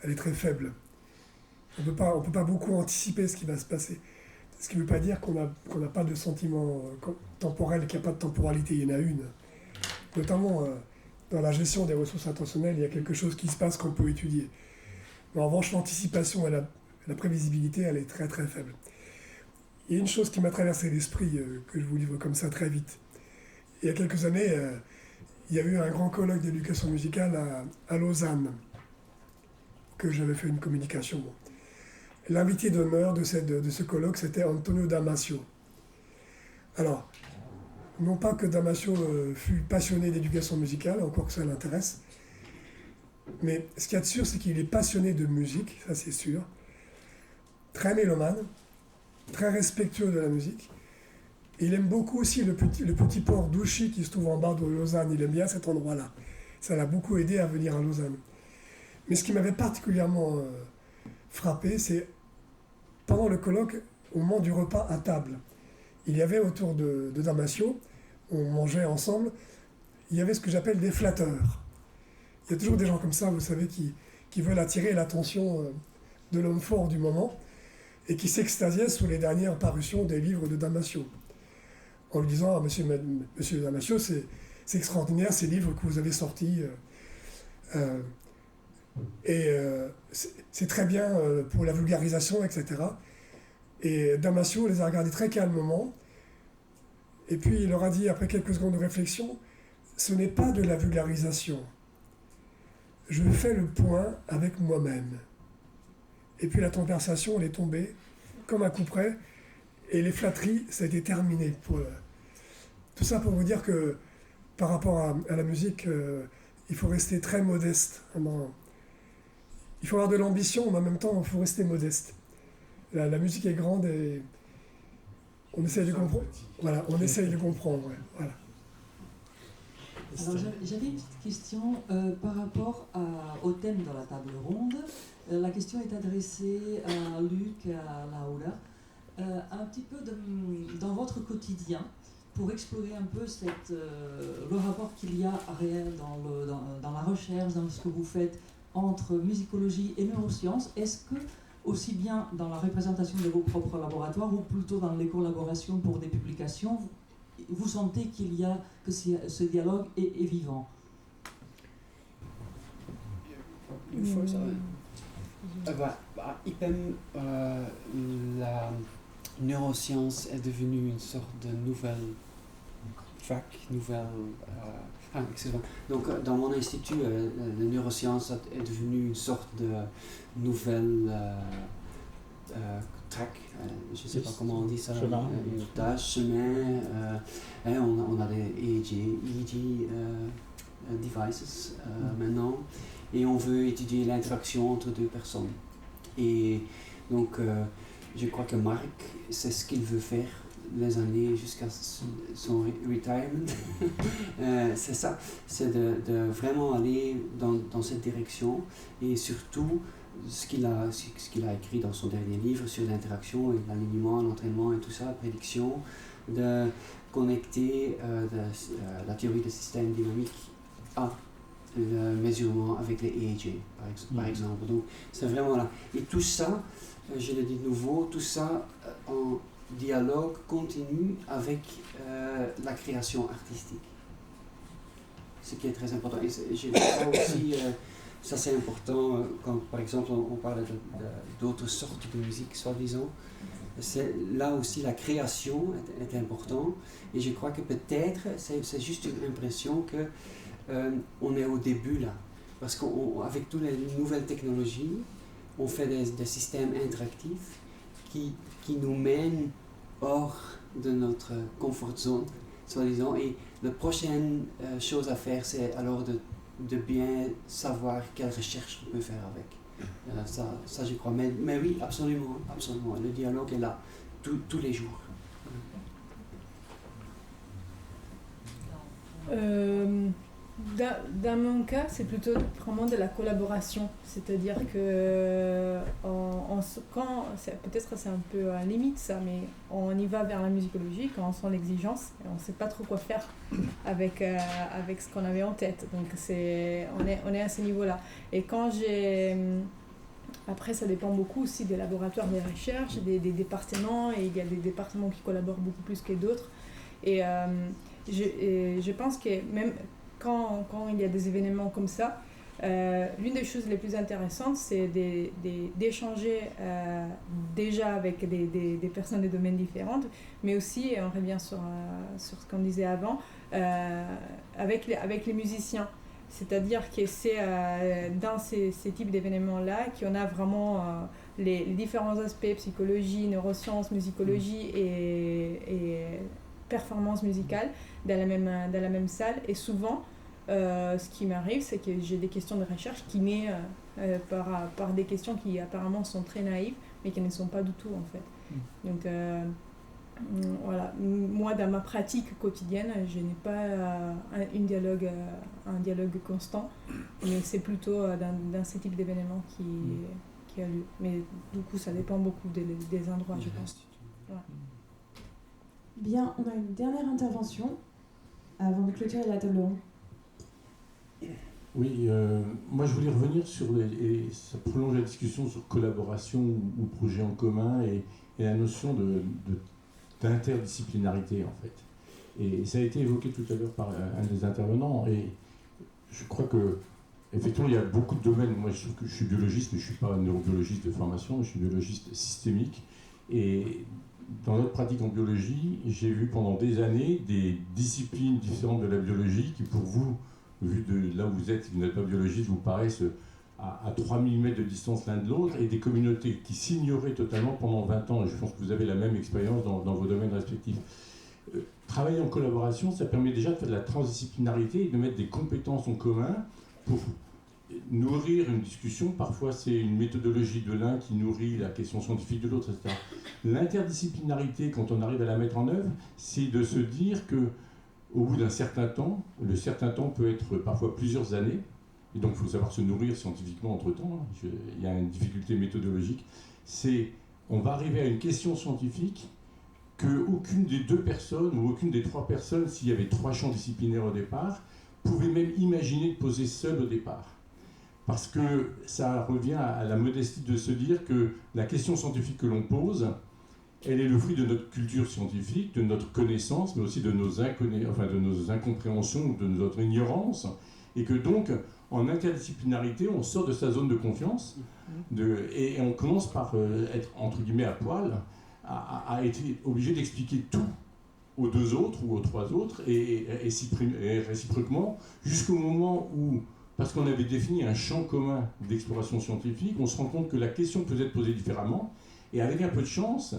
elle est très faible. On peut pas beaucoup anticiper ce qui va se passer. Ce qui ne veut pas dire qu'on n'a pas de sentiment temporel, qu'il n'y a pas de temporalité. Il y en a une. Notamment dans la gestion des ressources intentionnelles, il y a quelque chose qui se passe qu'on peut étudier. Mais en revanche, l'anticipation et la prévisibilité, elle est très très faible. Il y a une chose qui m'a traversé l'esprit, que je vous livre comme ça très vite. Il y a quelques années, il y a eu un grand colloque d'éducation musicale à Lausanne, que j'avais fait une communication. L'invité d'honneur de ce colloque, c'était Antonio Damasio. Alors, non pas que Damasio fût passionné d'éducation musicale, encore que ça l'intéresse, mais ce qu'il y a de sûr, c'est qu'il est passionné de musique, ça c'est sûr, très mélomane, très respectueux de la musique. Il aime beaucoup aussi le petit port d'Ouchy qui se trouve en bas de Lausanne, il aime bien cet endroit-là. Ça l'a beaucoup aidé à venir à Lausanne. Mais ce qui m'avait particulièrement frappé, c'est pendant le colloque, au moment du repas à table, il y avait autour de Damasio, on mangeait ensemble, il y avait ce que j'appelle des flatteurs. Il y a toujours des gens comme ça, vous savez, qui veulent attirer l'attention de l'homme fort du moment et qui s'extasiaient sous les dernières parutions des livres de Damasio. En lui disant, ah, monsieur Damasio, c'est extraordinaire ces livres que vous avez sortis. C'est très bien pour la vulgarisation, etc. Et Damasio les a regardés très calmement. Et puis il leur a dit, après quelques secondes de réflexion, ce n'est pas de la vulgarisation. Je fais le point avec moi-même. Et puis la conversation, elle est tombée comme un coup près. Et les flatteries, ça a été terminé. Tout ça pour vous dire que par rapport à la musique, il faut rester très modeste. Il faut avoir de l'ambition, mais en même temps, il faut rester modeste. La musique est grande et on essaye de comprendre. Voilà, on essaye de comprendre. Ouais, voilà. Alors j'avais une petite question par rapport au thème de la table ronde. La question est adressée à Luc et à Laura. Un petit peu dans votre quotidien, pour explorer un peu le rapport qu'il y a réel dans la recherche, dans ce que vous faites entre musicologie et neurosciences. Est-ce que, aussi bien dans la représentation de vos propres laboratoires ou plutôt dans les collaborations pour des publications, vous sentez que ce dialogue est vivant? Ik ben, la neuroscience est devenue une sorte de nouvelle fac, excusez-moi. Donc, dans mon institut, la neuroscience est devenue une sorte de nouvelle track, je ne sais pas comment on dit ça, chemin. On a des EEG devices maintenant, et on veut étudier l'interaction entre deux personnes. Et donc, je crois que Marc, c'est ce qu'il veut faire les années jusqu'à son retirement. C'est ça, c'est de vraiment aller dans cette direction, et surtout ce qu'il a écrit dans son dernier livre sur l'interaction et l'alignement, l'entraînement et tout ça, la prédiction, de connecter la théorie des systèmes dynamiques à le mesurement avec les EEG, par exemple. Donc c'est vraiment là. Et tout ça, je le dis de nouveau, tout ça en dialogue continu avec la création artistique. Ce qui est très important. Et je crois aussi, ça c'est important, quand par exemple on parle d'autres sortes de musique, soi-disant, là aussi la création est importante. Et je crois que peut-être c'est juste une impression que on est au début là. Parce qu'avec toutes les nouvelles technologies, on fait des systèmes interactifs qui nous mènent hors de notre comfort zone, soi-disant. Et la prochaine chose à faire, c'est alors de bien savoir quelle recherche on peut faire avec. Ça je crois. Mais oui, absolument, absolument. Le dialogue est là, tous les jours. Dans mon cas, c'est plutôt vraiment de la collaboration. C'est-à-dire que peut-être c'est un peu à la limite ça, mais on y va vers la musicologie quand on sent l'exigence et on ne sait pas trop quoi faire avec ce qu'on avait en tête. Donc on est à ce niveau-là. Et après, ça dépend beaucoup aussi des laboratoires de recherche, des départements, et il y a des départements qui collaborent beaucoup plus que d'autres. Et je pense que même quand il y a des événements comme ça, l'une des choses les plus intéressantes, c'est d'échanger déjà avec des personnes de domaines différents, mais aussi, et on revient sur ce qu'on disait avant, avec les musiciens. C'est-à-dire que c'est dans ces types d'événements-là qu'on a vraiment les différents aspects, psychologie, neurosciences, musicologie et performance musicale dans la même salle. Et souvent, ce qui m'arrive, c'est que j'ai des questions de recherche qui naissent par des questions qui apparemment sont très naïves, mais qui ne sont pas du tout en fait. Donc voilà, moi dans ma pratique quotidienne, je n'ai pas un dialogue constant, mais c'est plutôt dans ce type d'événements qui a lieu. Mais du coup, ça dépend beaucoup des endroits, je pense. Voilà. Bien, on a une dernière intervention avant de clôturer la table ronde. Oui, moi je voulais revenir sur et ça prolonge la discussion sur collaboration ou projet en commun et la notion d'interdisciplinarité en fait. Et ça a été évoqué tout à l'heure par un des intervenants et je crois que effectivement il y a beaucoup de domaines. Moi je trouve que je suis biologiste mais je ne suis pas neurobiologiste de formation, je suis biologiste systémique et dans notre pratique en biologie, j'ai vu pendant des années des disciplines différentes de la biologie qui pour vous, vu de là où vous êtes, vous n'êtes pas biologiste, vous paraissent à 3000 mètres de distance l'un de l'autre, et des communautés qui s'ignoraient totalement pendant 20 ans. Et je pense que vous avez la même expérience dans vos domaines respectifs. Travailler en collaboration, ça permet déjà de faire de la transdisciplinarité et de mettre des compétences en commun pour nourrir une discussion. Parfois, c'est une méthodologie de l'un qui nourrit la question scientifique de l'autre, etc. L'interdisciplinarité, quand on arrive à la mettre en œuvre, c'est de se dire que au bout d'un certain temps, le certain temps peut être parfois plusieurs années, et donc il faut savoir se nourrir scientifiquement entre-temps, il y a une difficulté méthodologique, on va arriver à une question scientifique qu'aucune des deux personnes, ou aucune des trois personnes, s'il y avait trois champs disciplinaires au départ, pouvait même imaginer de poser seul au départ. Parce que ça revient à la modestie de se dire que la question scientifique que l'on pose, elle est le fruit de notre culture scientifique, de notre connaissance, mais aussi de nos incompréhensions ou de notre ignorance, et que donc, en interdisciplinarité, on sort de sa zone de confiance, et on commence par être, entre guillemets, à poil, à être obligé d'expliquer tout aux deux autres ou aux trois autres, et réciproquement, jusqu'au moment où, parce qu'on avait défini un champ commun d'exploration scientifique, on se rend compte que la question peut être posée différemment, et avec un peu de chance,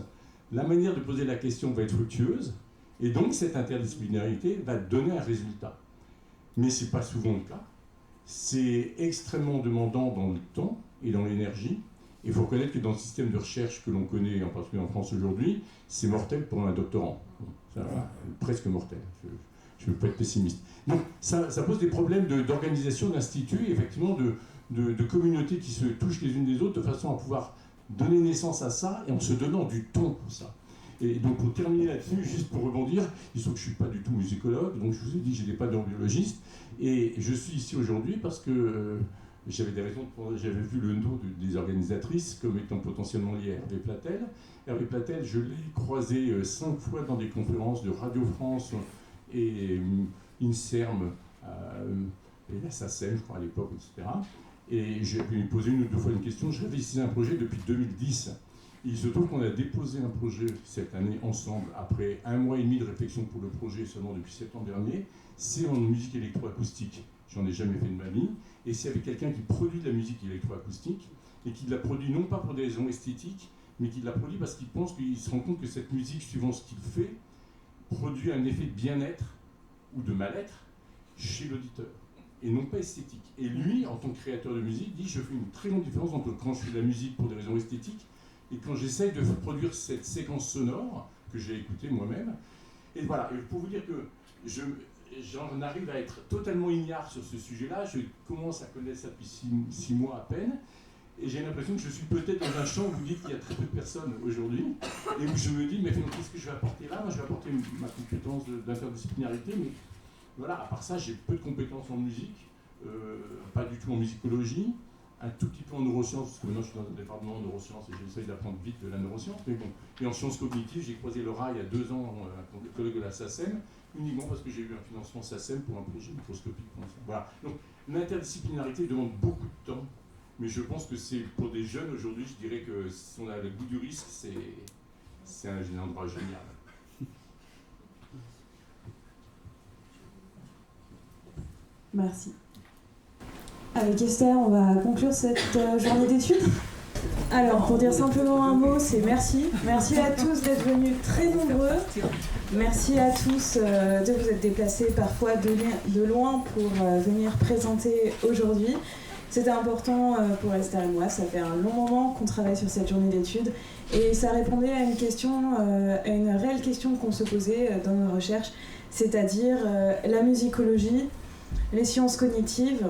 la manière de poser la question va être fructueuse, et donc cette interdisciplinarité va donner un résultat. Mais ce n'est pas souvent le cas. C'est extrêmement demandant dans le temps et dans l'énergie. Il faut reconnaître que dans le système de recherche que l'on connaît, en particulier en France aujourd'hui, c'est mortel pour un doctorant. Presque mortel. Je ne veux pas être pessimiste. Donc ça pose des problèmes d'organisation d'instituts, effectivement, de communautés qui se touchent les unes des autres de façon à pouvoir donner naissance à ça et en se donnant du temps pour ça. Et donc pour terminer là-dessus, juste pour rebondir, il se trouve que je ne suis pas du tout musicologue, donc je vous ai dit que je n'étais pas neurobiologiste, et je suis ici aujourd'hui parce que j'avais des raisons, j'avais vu le nom des organisatrices comme étant potentiellement liées à Hervé Platel. Hervé Platel, je l'ai croisé 5 fois dans des conférences de Radio France et INSERM, et la SACEM, je crois à l'époque, etc. Et je lui ai posé une ou deux fois une question. Je réfléchissais à un projet depuis 2010. Et il se trouve qu'on a déposé un projet cette année ensemble, après 1 mois et demi de réflexion pour le projet seulement depuis septembre dernier. C'est en musique électroacoustique. J'en ai jamais fait de ma vie. Et c'est avec quelqu'un qui produit de la musique électroacoustique et qui la produit non pas pour des raisons esthétiques, mais qui la produit parce qu'il pense qu'il se rend compte que cette musique, suivant ce qu'il fait, produit un effet de bien-être ou de mal-être chez l'auditeur, et non pas esthétique. Et lui, en tant que créateur de musique, dit « Je fais une très grande différence entre quand je fais de la musique pour des raisons esthétiques et quand j'essaye de produire cette séquence sonore que j'ai écoutée moi-même. » Et voilà, et pour vous dire que j'en arrive à être totalement ignare sur ce sujet-là. Je commence à connaître ça depuis 6 mois à peine. Et j'ai l'impression que je suis peut-être dans un champ où vous dites qu'il y a très peu de personnes aujourd'hui. Et où je me dis, mais qu'est-ce que je vais apporter là? Moi, je vais apporter ma compétence d'interdisciplinarité. Mais voilà, à part ça, j'ai peu de compétences en musique. Pas du tout en musicologie. Un tout petit peu en neurosciences, parce que maintenant je suis dans un département en neurosciences et j'essaye d'apprendre vite de la neuroscience. Mais bon. Et en sciences cognitives, j'ai croisé Laura il y a 2 ans, un collègue de la SACEM, uniquement parce que j'ai eu un financement SACEM pour un projet microscopique. Voilà. Donc l'interdisciplinarité demande beaucoup de temps, mais je pense que c'est pour des jeunes aujourd'hui, je dirais que si on a le goût du risque, c'est un endroit génial. Merci. Avec Esther, on va conclure cette journée d'études. Alors, pour dire simplement un mot, c'est merci. Merci à tous d'être venus très nombreux. Merci à tous de vous être déplacés parfois de loin pour venir présenter aujourd'hui. C'était important pour Esther et moi. Ça fait un long moment qu'on travaille sur cette journée d'études. Et ça répondait à une question, à une réelle question qu'on se posait dans nos recherches, c'est-à-dire la musicologie, les sciences cognitives,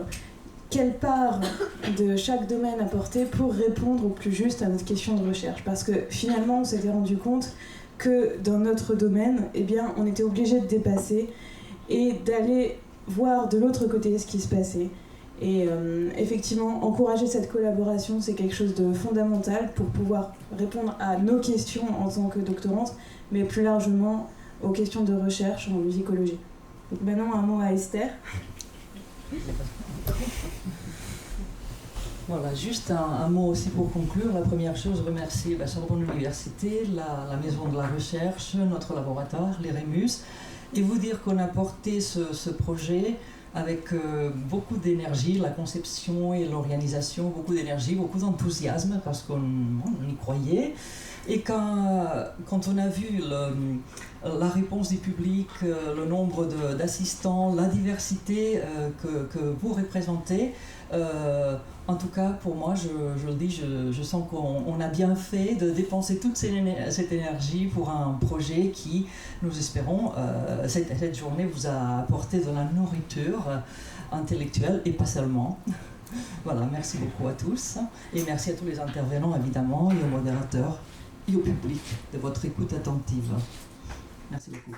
quelle part de chaque domaine apporter pour répondre au plus juste à notre question de recherche. Parce que finalement, on s'était rendu compte que dans notre domaine, eh bien, on était obligé de dépasser et d'aller voir de l'autre côté ce qui se passait. Et effectivement, encourager cette collaboration, c'est quelque chose de fondamental pour pouvoir répondre à nos questions en tant que doctorante, mais plus largement aux questions de recherche en musicologie. Donc maintenant, un mot à Esther. Voilà, juste un mot aussi pour conclure. La première chose, remercier Sorbonne Université, la Maison de la Recherche, notre laboratoire, l'EREMUS, et vous dire qu'on a porté ce projet avec beaucoup d'énergie, la conception et l'organisation, beaucoup d'énergie, beaucoup d'enthousiasme, parce qu'on y croyait. Et quand on a vu la réponse du public, le nombre d'assistants, la diversité que vous représentez, en tout cas pour moi, je le dis, je sens qu'on a bien fait de dépenser toute cette énergie pour un projet qui, nous espérons, cette journée vous a apporté de la nourriture intellectuelle et pas seulement. Voilà, merci beaucoup à tous et merci à tous les intervenants évidemment et aux modérateurs et au public de votre écoute attentive. Merci beaucoup.